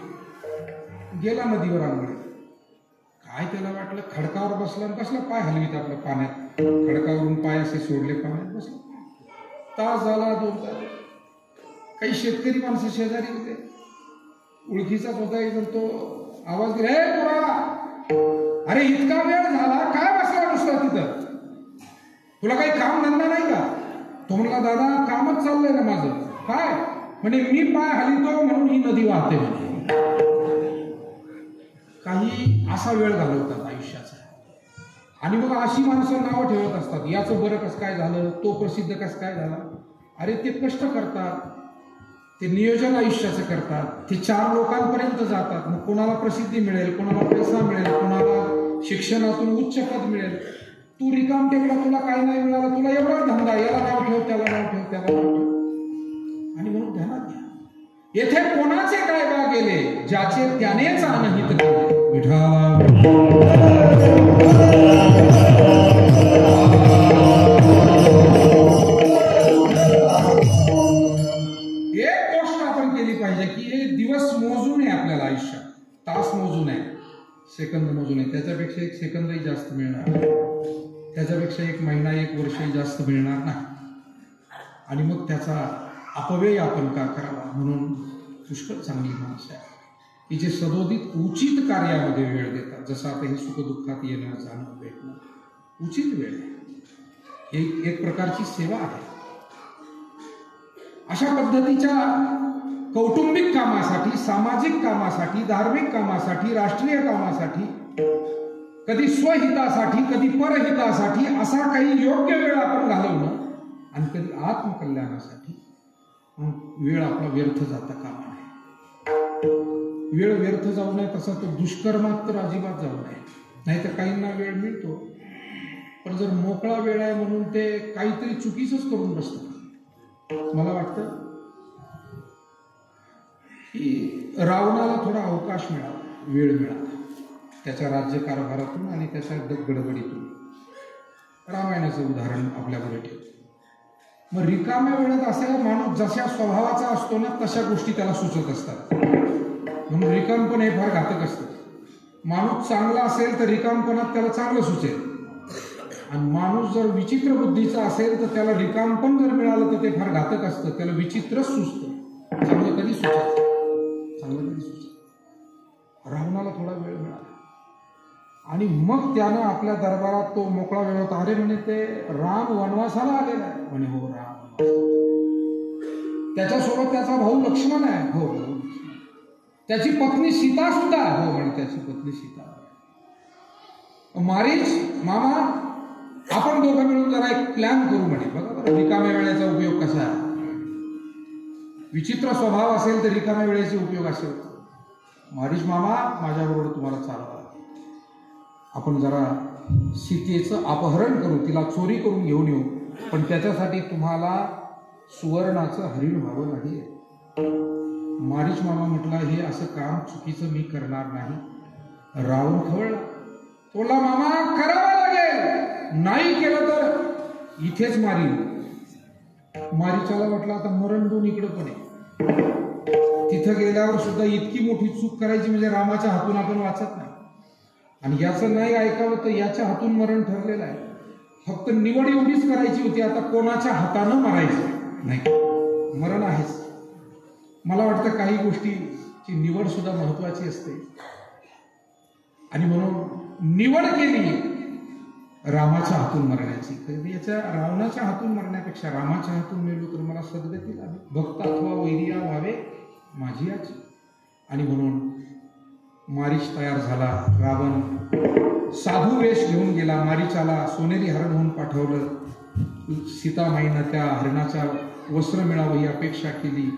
गेला नदीवर आंघोळीला. काय त्याला वाटलं, खडकावर बसला, पाय हलवीत आपल्या पाण्यात, खडकावरून पाय असे सोडले, पाण्यात बसला. तास झाला, 2 तास. काही शेतकरी माणसं शेजारी होते, ओळखीचाच होता. एक तो आवाज दिला, हे पोरा, अरे इतका वेळ झाला, काय बसला नुसता तिथं, तुला काही काम धंदा नाही का? तो म्हणला, दादा कामच चाललंय ना माझं. काय म्हणे, मी पाय हलितो म्हणून ही नदी वाहते म्हणे. काही असा वेळ घालवतात आयुष्याचा. आणि मग अशी माणसं नावं ठेवत असतात, याचं बरं कसं काय झालं, तो प्रसिद्ध कसं काय झाला. अरे ते कष्ट करतात, ते नियोजन आयुष्याचं करतात, ते 4 लोकांपर्यंत जातात. मग कोणाला प्रसिद्धी मिळेल, कोणाला पैसा मिळेल, कोणाला शिक्षणातून उच्च पद मिळेल. तू रिकाम टेकला, तुला काही नाही मिळालं, तुला एवढा धंदा, याला नाव ठेव, त्याला नाव ठेव, त्याला नाव ठेव. आणि म्हणून ध्यानात घ्या, येथे कोणाचे काय बा गेले, ज्याचे त्यानेच अनहित केले. एक गोष्ट आपण केली पाहिजे की हे दिवस मोजून आहे आपल्याला आयुष्यात, तास मोजून आहे, सेकंद मोजून आहे. त्याच्यापेक्षा 1 सेकंदही जास्त मिळणार नाही, त्याच्यापेक्षा 1 महिना, 1 वर्षही जास्त मिळणार नाही. आणि मग त्याचा अपव्यय आपण का करावा. म्हणून पुष्कळ चांगली माणसं आहे की जे सदोदित उचित कार्यामध्ये वेळ देतात. जसं आता हे सुखदुःखात येणं, जाणं, भेटणं उचित वेळ आहे, एक प्रकारची सेवा आहे. अशा पद्धतीच्या कौटुंबिक कामासाठी, सामाजिक कामासाठी, धार्मिक कामासाठी, राष्ट्रीय कामासाठी, कधी स्वहितासाठी, कधी परहितासाठी असा काही योग्य वेळ आपण घालवणं आणि कधी आत्मकल्याणासाठी वेळ आपला व्यर्थ जाता कामा नये. वेळ व्यर्थ जाऊ नये तसा तो दुष्कर्मात तर अजिबात जाऊ नये. नाहीतर काहींना वेळ मिळतो, पण जर मोकळा वेळ आहे म्हणून ते काहीतरी चुकीचंच करून बसतात. मला वाटतं की रावणाला थोडा अवकाश मिळाला, वेळ मिळाला त्याच्या राज्यकारभारातून आणि त्याच्या गडबडीतून. रामायणाचं उदाहरण आपल्याकडे ठेवतो. मग रिकाम्या वेळेत असं माणूस जशा स्वभावाचा असतो ना तशा गोष्टी त्याला सुचत असतात. म्हणून रिकामपण हे फार घातक असतं. माणूस चांगला असेल तर रिकामपणात त्याला चांगलं सुचेल, आणि माणूस जर विचित्र बुद्धीचा असेल तर त्याला रिकामपण जर मिळालं तर ते फार घातक असतं. त्याला विचित्रच सुचतं, चांगलं कधी सुचत, चांगलं कधी सुचत. रावणाला थोडा वेळ मिळाला आणि मग त्यानं आपल्या दरबारात तो मोकळा वेळ होता. अरे म्हणे ते राम वनवासाला आलेला आहे. म्हणे हो राम वनवासाला. त्याच्यासोबत त्याचा भाऊ लक्ष्मण आहे. हो भाऊ लक्ष्मण. त्याची पत्नी सीता सुद्धा आहे. हो म्हणे त्याची पत्नी सीता. मारीच मामा आपण दोघं मिळून जरा एक प्लॅन करू म्हणे. बघा बरं रिकाम्या वेळेचा उपयोग कसा आहे. विचित्र स्वभाव असेल तर रिकाम्या वेळेचा उपयोग असेल. मारीच मामा माझ्याबरोबर तुम्हाला चालवा, आपण जरा सीतेचं अपहरण करू, तिला चोरी करून घेऊन येऊ, पण त्याच्यासाठी तुम्हाला सुवर्णाचं हरिण व्हावं लागेल. मारीच मामा म्हटला हे असं काम चुकीचं मी करणार नाही. रावण खवळला, तोला मामा करावं लागेल, नाही केलं तर इथेच मारील. मारीचाला म्हटलं आता मरण दोन इकडं पण आहे. तिथं गेल्यावर सुद्धा इतकी मोठी चूक करायची म्हणजे रामाच्या हातून आपण वाचत नाही, आणि याचं नाही ऐकावं तर याच्या हातून मरण ठरलेलं आहे. फक्त निवड एवढीच करायची होती, आता कोणाच्या हातानं मारायचं नाही, मरण आहेच. मला वाटतं काही गोष्टीची निवड सुद्धा महत्वाची असते, आणि म्हणून निवड केली रामाच्या हातून मरण्याची. तर याच्या रावणाच्या हातून मरण्यापेक्षा रामाच्या हातून मेलो तर मला सद्गती लाभे, भक्त अथवा वैरिया व्हावे माझी याची. आणि म्हणून मारीच तयार झाला. रावण साधू वेश घेऊन गेला. मारीचाला सोनेरी हरण होऊन पाठवलं. सीतामाईनं त्या हरणाच्या वस्त्र मिळावं ही अपेक्षा केली.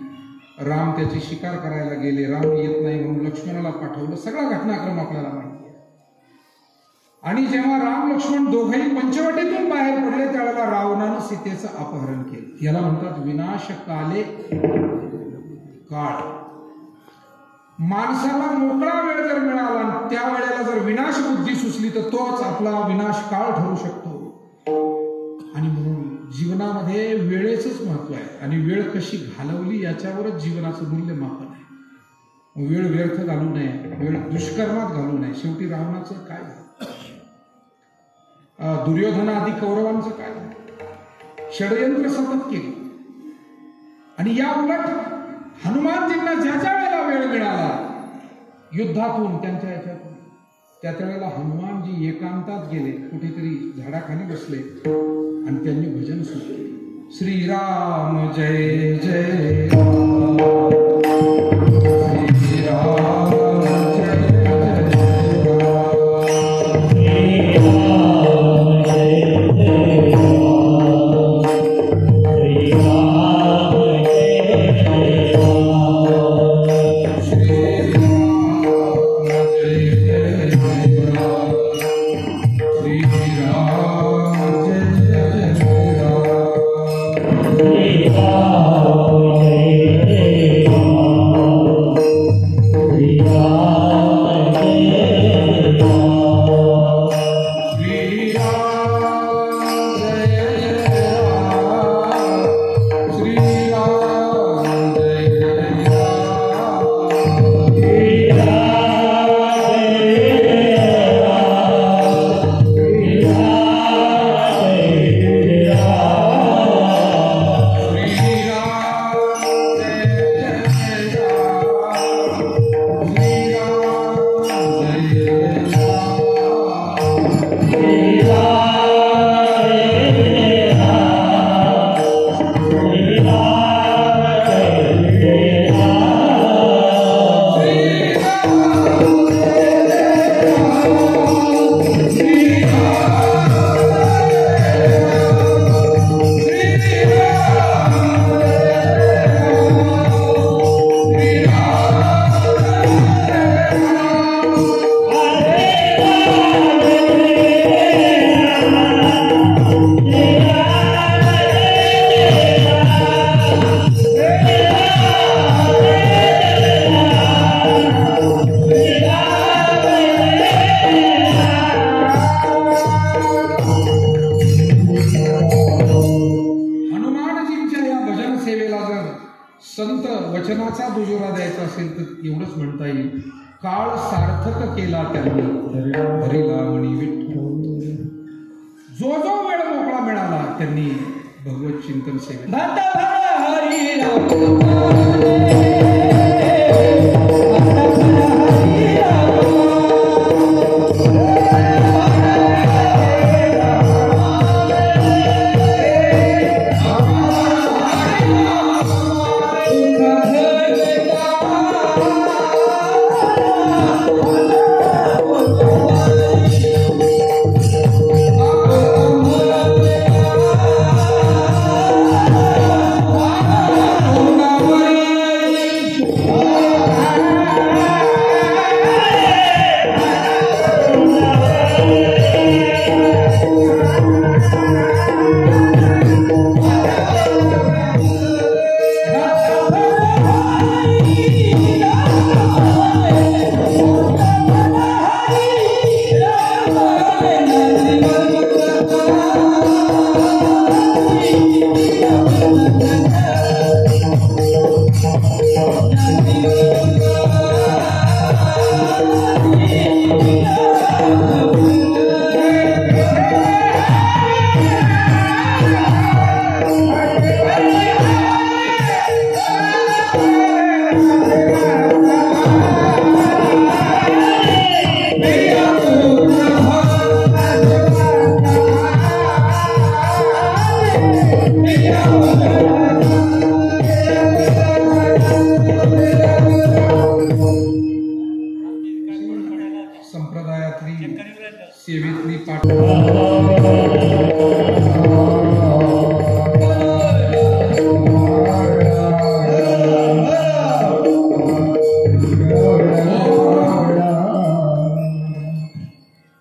राम त्याची शिकार करायला गेले. राम येत नाही म्हणून लक्ष्मणाला पाठवलं. सगळा घटनाक्रम आपल्याला माहिती आहे. आणि जेव्हा राम लक्ष्मण दोघंही पंचवटीतून बाहेर पडले त्यावेळेला रावणानं सीतेचं अपहरण केलं. याला म्हणतात विनाश काले काळ. माणसाला मोकळा वेळ जर मिळाला त्यावेळेला जर विनाश बुद्धी सुचली तर तोच आपला विनाश काळ ठरू शकतो. आणि म्हणून जीवनामध्ये वेळेचंच महत्व आहे, आणि वेळ कशी घालवली याच्यावरच जीवनाचं मूल्यमापन आहे. वेळ व्यर्थ घालू नये, वेळ दुष्कर्मात घालू नये. शेवटी रावणाचं काय झालं, दुर्योधनाआधी कौरवांचं काय झालं, षडयंत्र सतत केली. आणि या उलट हनुमानजींना ज्या ज्या वेळेला वेळ मिळाला युद्धातून त्यांच्या याच्यातून त्या वेळेला हनुमानजी एकांतात गेले, कुठेतरी झाडाखाली बसले आणि त्यांनी भजन सुरू केले. श्रीराम जय जय Ram, Shriram Jai Ram, Jai Ram. उत्तराला द्यायचं असेल तर एवढंच म्हणता येईल, काळ सार्थक केला त्यांनी धरिला मणी विठ्ठल. जो जो वेळ मोकळा मिळाला त्यांनी भगवत चिंतन सेवेत. संप्रदायातली सेवेतली पाठ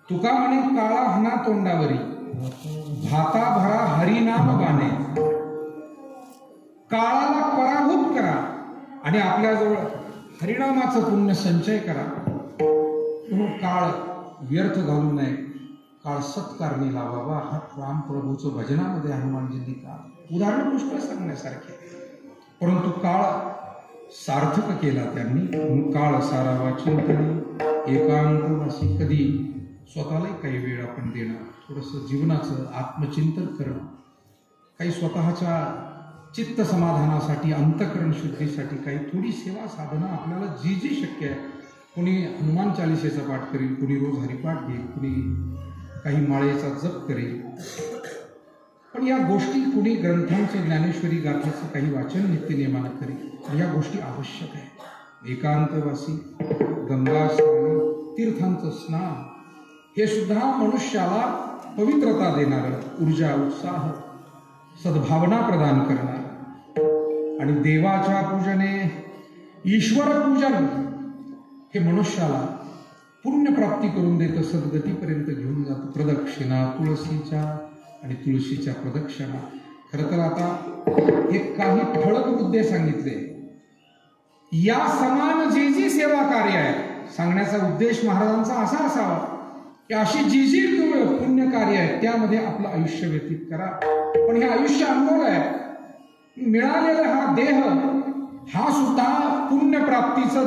तुका म्हणे काळा हना तोंडावरी भाता भरा हरिनाम गाणे. काळाला पराभूत करा आणि आपल्याजवळ हरिनामाचं पुण्य संचय करा. म्हणून काळ व्यर्थ घालू नये, काळ सत्कारणी लावावा. हा राम प्रभूचं भजनामध्ये हनुमानजींनी काळ उदाहरण पुष्कळ सांगण्यासारखे, परंतु काळ सार्थक केला त्यांनी. म्हणून काळ सारावा चिंतनी एकांतवासी. कधी स्वतःलाही काही वेळ आपण देणं, थोडंसं जीवनाचं आत्मचिंतन करणं, काही स्वतःच्या चित्त समाधानासाठी, अंतःकरण शुद्धीसाठी काही थोडी सेवा साधना आपल्याला जी जी शक्य आहे. कुणी हनुमान चालिसेचा पाठ करेल, कुणी रोज हरिपाठ घेईल, कुणी काही माळेचा जप करेल. पण या गोष्टी कुणी ग्रंथांचं, ज्ञानेश्वरी गाथेचं काही वाचन नित्यनेमानं करेल. या गोष्टी आवश्यक आहे. एकांतवासी, गंगा स्नान, तीर्थांचं स्नान हे सुद्धा मनुष्याला पवित्रता देणारं, ऊर्जा, उत्साह, सद्भावना प्रदान करणार. आणि देवाच्या पूजने ईश्वर पूजन हे मनुष्याला पुण्यप्राप्ती करून देतं, सद्गतीपर्यंत घेऊन जातं. प्रदक्षिणा तुळशीच्या आणि तुळशीच्या प्रदक्षिणा. खरं तर आता एक काही ठळक मुद्दे सांगितले. या समान जी जी सेवा कार्य आहे, सांगण्याचा उद्देश महाराजांचा असा असावा की अशी जी जी पुण्य कार्य आहे त्यामध्ये आपलं आयुष्य व्यतीत करा. पण हे आयुष्य अनमोल आहे. मिळालेला हा देह हा सुद्धा पुण्यप्राप्तीचं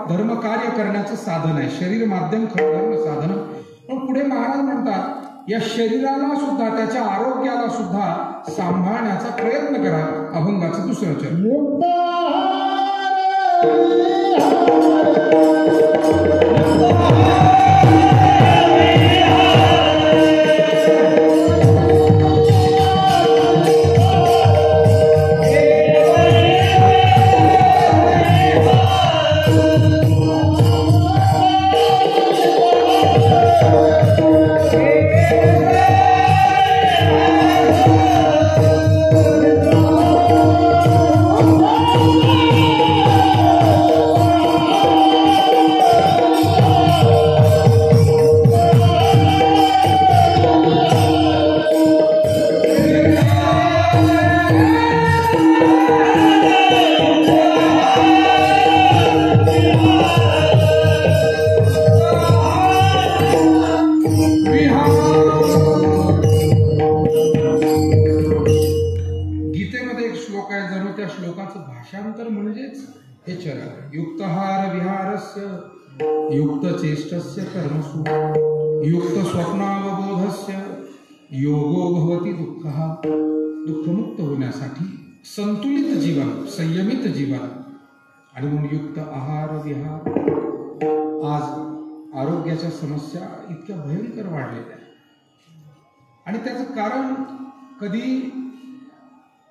धर्म कार्य करण्याचं साधन आहे. शरीर माध्यम धर्म साधन. पण पुढे महाराज म्हणतात या शरीराला सुद्धा, त्याच्या आरोग्याला सुद्धा सांभाळण्याचा प्रयत्न करा. अभंगाचं दुसरं चरण. युक्तहार विहारस्य युक्तचेष्टस्य कर्मसु युक्तस्वप्नावबोधस्य योगो भवति दुःखः. दुःखमुक्त होण्यासाठी संतुलित जीवन, संयमित जीवन आणि म्हणून युक्त आहार विहार. आज आरोग्याच्या समस्या इतक्या भयंकर वाढलेल्या आहेत आणि त्याचं कारण कधी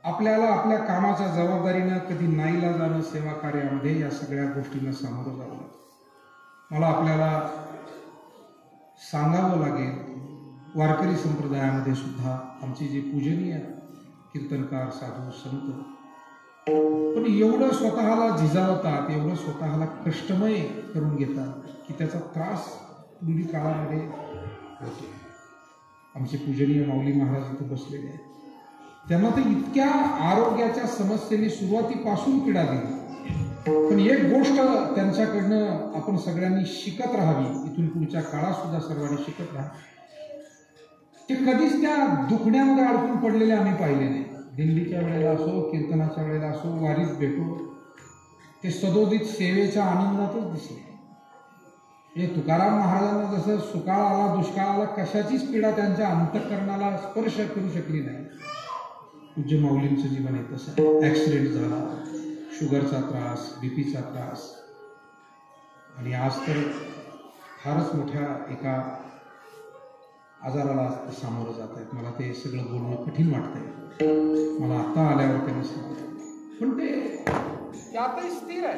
आपल्याला आपल्या कामाच्या जबाबदारीनं, कधी नाईलाजानं सेवा कार्यामध्ये या सगळ्या गोष्टींना सामोरं जावं लागतं. मला आपल्याला सांगावं लागेल, वारकरी संप्रदायामध्ये सुद्धा आमची जी पूजनीय कीर्तनकार, साधू, संत पण एवढं स्वतःला झिजावतात, एवढं स्वतःला कष्टमय करून घेतात की त्याचा त्रास पुढील काळामध्ये होतो. आमचे पूजनीय माऊली महाराज इथे बसलेले आहेत. त्यांना तर इतक्या आरोग्याच्या समस्येने सुरुवातीपासून पीडा दिली, पण एक गोष्ट त्यांच्याकडनं आपण सगळ्यांनी शिकत राहावी, इथून पुढच्या काळात सुद्धा सर्वांनी शिकत राहावी. ते कधीच त्या दुखण्यामध्ये अडकून पडलेले आम्ही पाहिले नाही. दिंडीच्या वेळेला असो, कीर्तनाच्या वेळेला असो, वारीत भेटो, ते सदोदित सेवेच्या आनंदातच दिसले. हे तुकाराम महाराजांना जसं सुकाळ आला, दुष्काळ आला, कशाचीच पीडा त्यांच्या अंतःकरणाला स्पर्श करू शकली नाही. पूज्य माऊलींचं जीवन आहे तसं. ॲक्सिडेंट झाला, शुगरचा त्रास, बीपीचा त्रास, आणि आज तर फारच मोठ्या एका आजाराला सामोरं जात आहेत. मला ते सगळं बोलणं कठीण वाटतंय. मला आता आल्यावर त्यांना सांगितलं, पण ते आताही स्थिर आहे.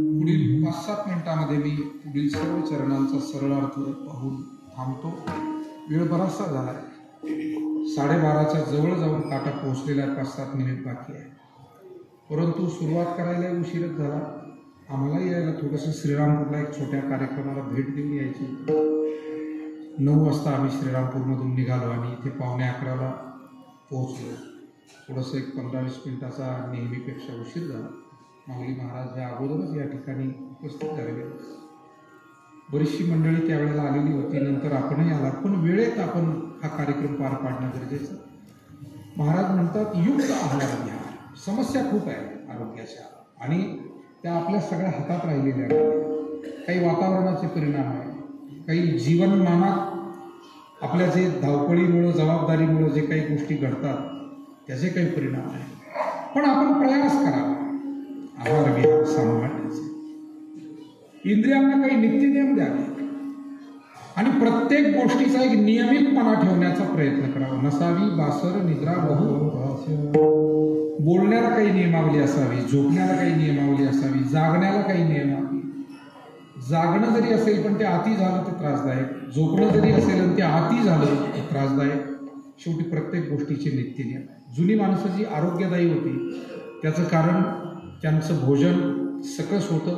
पुढील 5-7 मिनिटांमध्ये मी पुढील सर्व चरणांचा सरळ अर्थ पाहून थांबतो. वेळ बराचसा झाला आहे. 12:30च्या जवळ जाऊन काटा पोहोचलेला 5-7 मिनिट बाकी आहे. परंतु सुरुवात करायला उशीरच झाला. आम्हाला यायला थोडंसं श्रीरामपूरला एक छोट्या कार्यक्रमाला भेट देऊन यायची. 9 वाजता आम्ही श्रीरामपूरमधून निघालो आणि इथे 11:45ला पोहोचलो. थोडंसं एक 15-20 मिनिटाचा नेहमीपेक्षा उशीर झाला. माऊली महाराज या अगोदरच या ठिकाणी उपस्थित झालेले. बरीचशी मंडळी त्यावेळेला आलेली होती. नंतर आपणही आलात, पण वेळेत आपण हा कार्यक्रम पार पाडणं गरजेचं. महाराज म्हणतात युक्त आहार विहार. समस्या खूप आहे आरोग्याच्या आणि त्या आपल्या सगळ्या हातात राहिलेल्या आहेत. काही वातावरणाचे परिणाम आहे, काही जीवनमानात आपल्या जे धावपळीमुळं, जबाबदारीमुळं जे काही गोष्टी घडतात त्याचे काही परिणाम आहे. पण आपण प्रयास करावा आहार विहार सांभाळण्याचे. इंद्रियांना काही नित्यनियम द्यावे आणि प्रत्येक गोष्टीचा एक नियमितपणा ठेवण्याचा प्रयत्न करावा. नसावी बासर निद्रा बहु. बोलण्याला काही नियमावली असावी, झोपण्याला काही नियमावली असावी, जागण्याला काही नियमावली. जागणं जरी असेल पण ते अति झालं तर त्रासदायक, झोपणं जरी असेल आणि ते अति झालं तर त्रासदायक. शेवटी प्रत्येक गोष्टीचे नित्यनियम. जुनी माणसं जी आरोग्यदायी होती त्याचं कारण त्यांचं भोजन सकस होतं,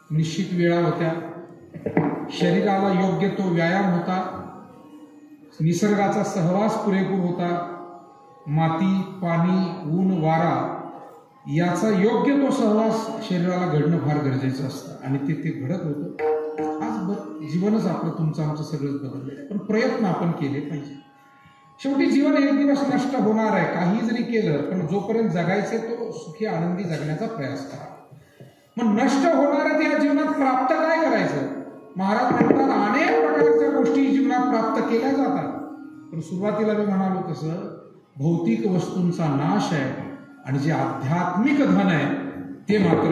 निश्चित वेळा होत्या, शरीराला योग्य तो व्यायाम होता, निसर्गाचा सहवास पुरेपूर होता, माती, पाणी, ऊन, वारा याचा योग्य तो सहवास शरीराला घडणं फार गरजेचं असतं आणि ते घडत होतं. आज जीवनच आपलं, तुमचं आमचं सगळंच बदललं आहे, पण प्रयत्न आपण केले पाहिजे. शेवटी जीवन एक दिवस नष्ट होणार आहे. काही जरी केलं पण जोपर्यंत जगायचे तो सुखी आनंदी जगण्याचा प्रयास करा. मग नष्ट होणाऱ्या त्या जीवनात प्राप्त काय करायचं? महाराज म्हणतात अनेक प्रकारच्या गोष्टी जीवनात प्राप्त केल्या जातात, पण सुरुवातीला मी म्हणालो तसं भौतिक वस्तूंचा नाश आहे आणि जे आध्यात्मिक धन आहे ते मात्र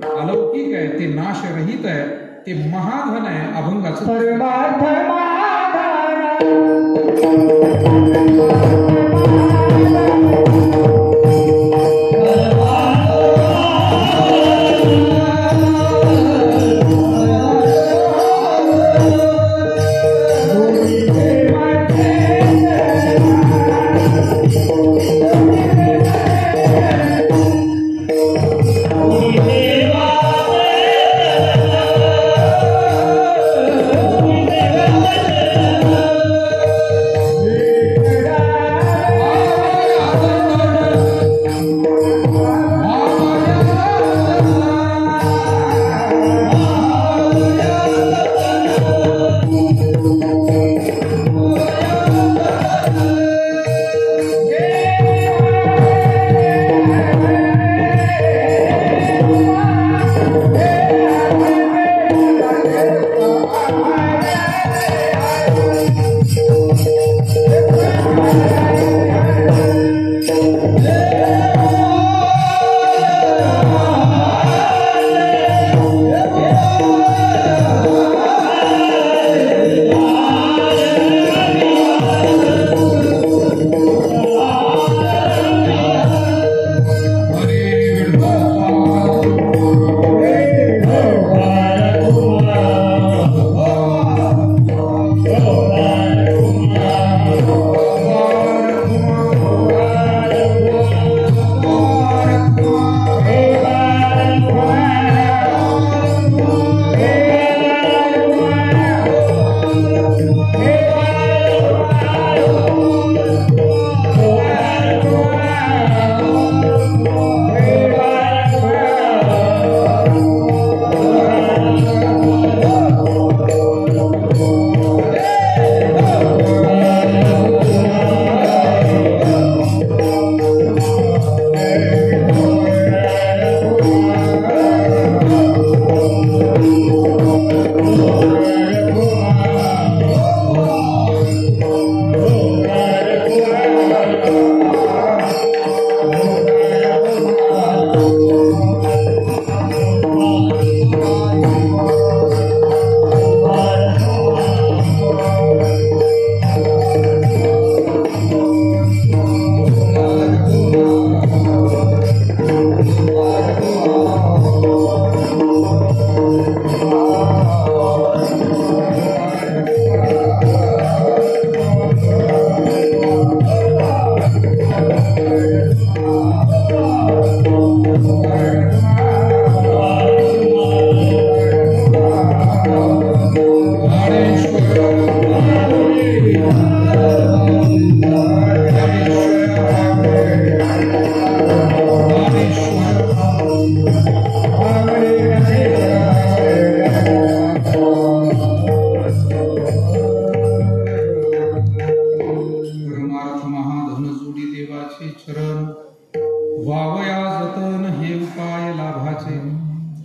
अलौकिक आहे, ते नाशरहित आहे, ते महाधन आहे, अभंगाचं.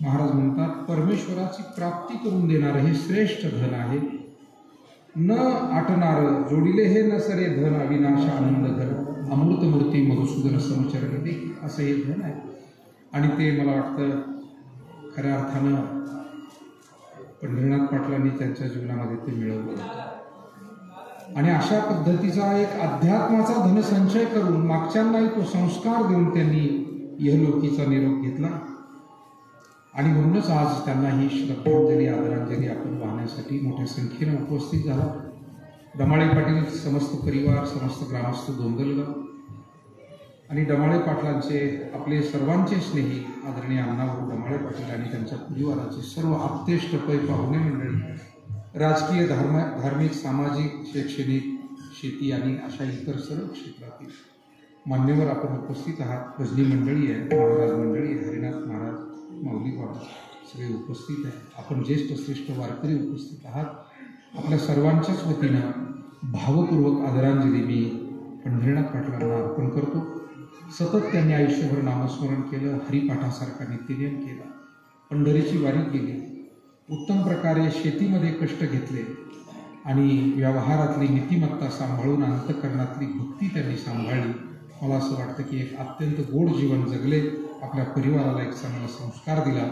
महाराज म्हणतात परमेश्वराची प्राप्ती करून देणारं हे श्रेष्ठ धन आहे. न आटणारं जोडिले हे न सरे धन अविनाश आनंद धन अमृतमूर्ती मधुसूदन समचरण देखील असं हे धन आहे. आणि ते मला वाटतं खऱ्या अर्थानं पंढरीनाथ पाटलांनी त्यांच्या जीवनामध्ये ते मिळवलं. आणि अशा पद्धतीचा एक अध्यात्माचा धनसंचय करून मागच्यांनाही तो संस्कार देऊन त्यांनी इहलोकीचा निरोप घेतला. आणि म्हणूनच आज त्यांना ही श्रद्धांजली आदरांजली आपण वाहण्यासाठी मोठ्या संख्येने उपस्थित झाला. डमाळे पाटील समस्त परिवार समस्त ग्रामस्थ दोंदलगाव आणि डमाळे पाटलांचे आपले सर्वांचे स्नेही आदरणीय अण्णाभाऊ डमाळे पाटील आणि त्यांच्या परिवाराचे सर्व आप्तेष्ट पै पाहुणे मंडळी, राजकीय धार्मिक सामाजिक शैक्षणिक शेती आणि अशा इतर सर्व क्षेत्रातील मान्यवर आपण उपस्थित आहात. भजनी मंडळी आहे, महाराज मंडळी आहे, हरिनाथ महाराज माऊली बाबा सगळे उपस्थित आहे. आपण ज्येष्ठ श्रेष्ठ वारकरी उपस्थित आहात. आपल्या सर्वांच्याच वतीनं भावपूर्वक आदरांजली मी पंढरीनाथ पाटलांना अर्पण करतो. सतत त्यांनी आयुष्यभर नामस्मरण केलं, हरिपाठासारखा नित्यनेम केला, पंढरीची वारी केली, उत्तम प्रकारे शेतीमध्ये कष्ट घेतले आणि व्यवहारातली नीतिमत्ता सांभाळून अंतःकरणातली भक्ती त्यांनी सांभाळली. मला असं वाटतं की एक अत्यंत गोड जीवन जगले, आपल्या परिवाराला एक चांगला संस्कार दिला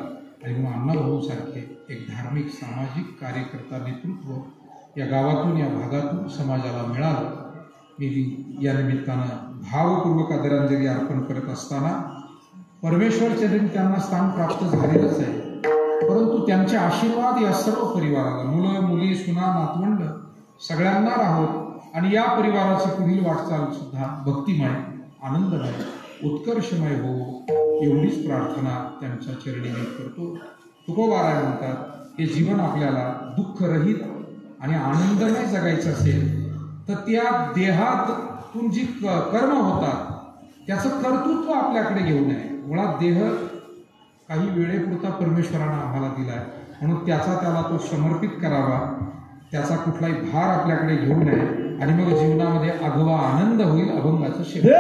आणि मग अण्णाभाऊसारखे एक धार्मिक सामाजिक कार्यकर्ता नेतृत्व या गावातून या भागातून समाजाला मिळालं. मी या निमित्तानं भावपूर्वक आदरांजली अर्पण करत असताना परमेश्वरचरणी त्यांना स्थान प्राप्त झालेलंच आहे, परंतु त्यांचे आशीर्वाद या सर्व परिवाराला मुलं मुली सुना नातवंड सगळ्यांना राहोत आणि या परिवाराची पुढील वाटचाल सुद्धा भक्तिमय आनंदमय उत्कर्षमय हो एवढीच प्रार्थना त्यांच्या चरणी मी करतो. तुकोबाराय म्हणतात हे जीवन आपल्याला दुःखरहित आणि आनंदमय जगायचं असेल तर त्या देहातून जी कर्म होतात त्याचं कर्तृत्व आपल्याकडे घेऊ नये. मुळात देह काही वेळेपुरता परमेश्वरानं आम्हाला दिलाय, म्हणून त्याला तो समर्पित करावा, त्याचा कुठलाही भार आपल्याकडे घेऊ नये आणि मग जीवनामध्ये अगवा आनंद होईल. अभंगाचं शेवट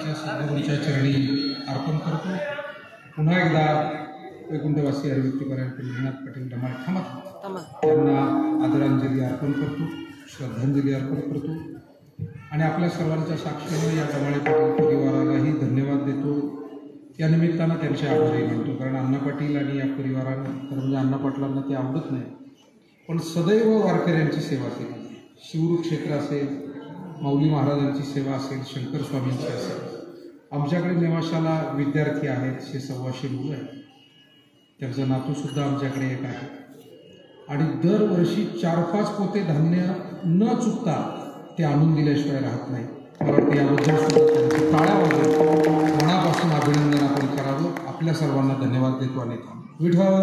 आमच्या सद्गुरूंच्या चरणी अर्पण करतो. पुन्हा एकदा वैकुंठवासी हरिभक्तीपरायण पंढरीनाथ पाटील धमाळ थांबत त्यांना आदरांजली अर्पण करतो, श्रद्धांजली अर्पण करतो आणि आपल्या सर्वांच्या साक्षीनं या धमाळे पाटील परिवारालाही धन्यवाद देतो. या निमित्तानं त्यांचे आभारही मानतो. कारण अण्णा पाटील आणि या परिवारानं खरं म्हणजे अण्णा पाटलांना ते आवडत नाही, पण सदैव वारकऱ्यांची सेवा केली. शिवरूप क्षेत्र असेल, माऊली महाराजांची सेवा असेल, शंकर स्वामींची असेल. आमच्याकडे नेवाशाला विद्यार्थी आहेत, 600-125 मुलं आहेत. त्यांचा नातूसुद्धा आमच्याकडे एक आहे आणि दरवर्षी 4-5 पोते धान्य न चुकता ते आणून दिल्याशिवाय राहत नाही. मला वाटतं याबद्दल सुद्धा त्यांची टाळ्या वाजवून मनापासून अभिनंदन आपण करावं. आपल्या सर्वांना धन्यवाद देतो आणि विठ्ठल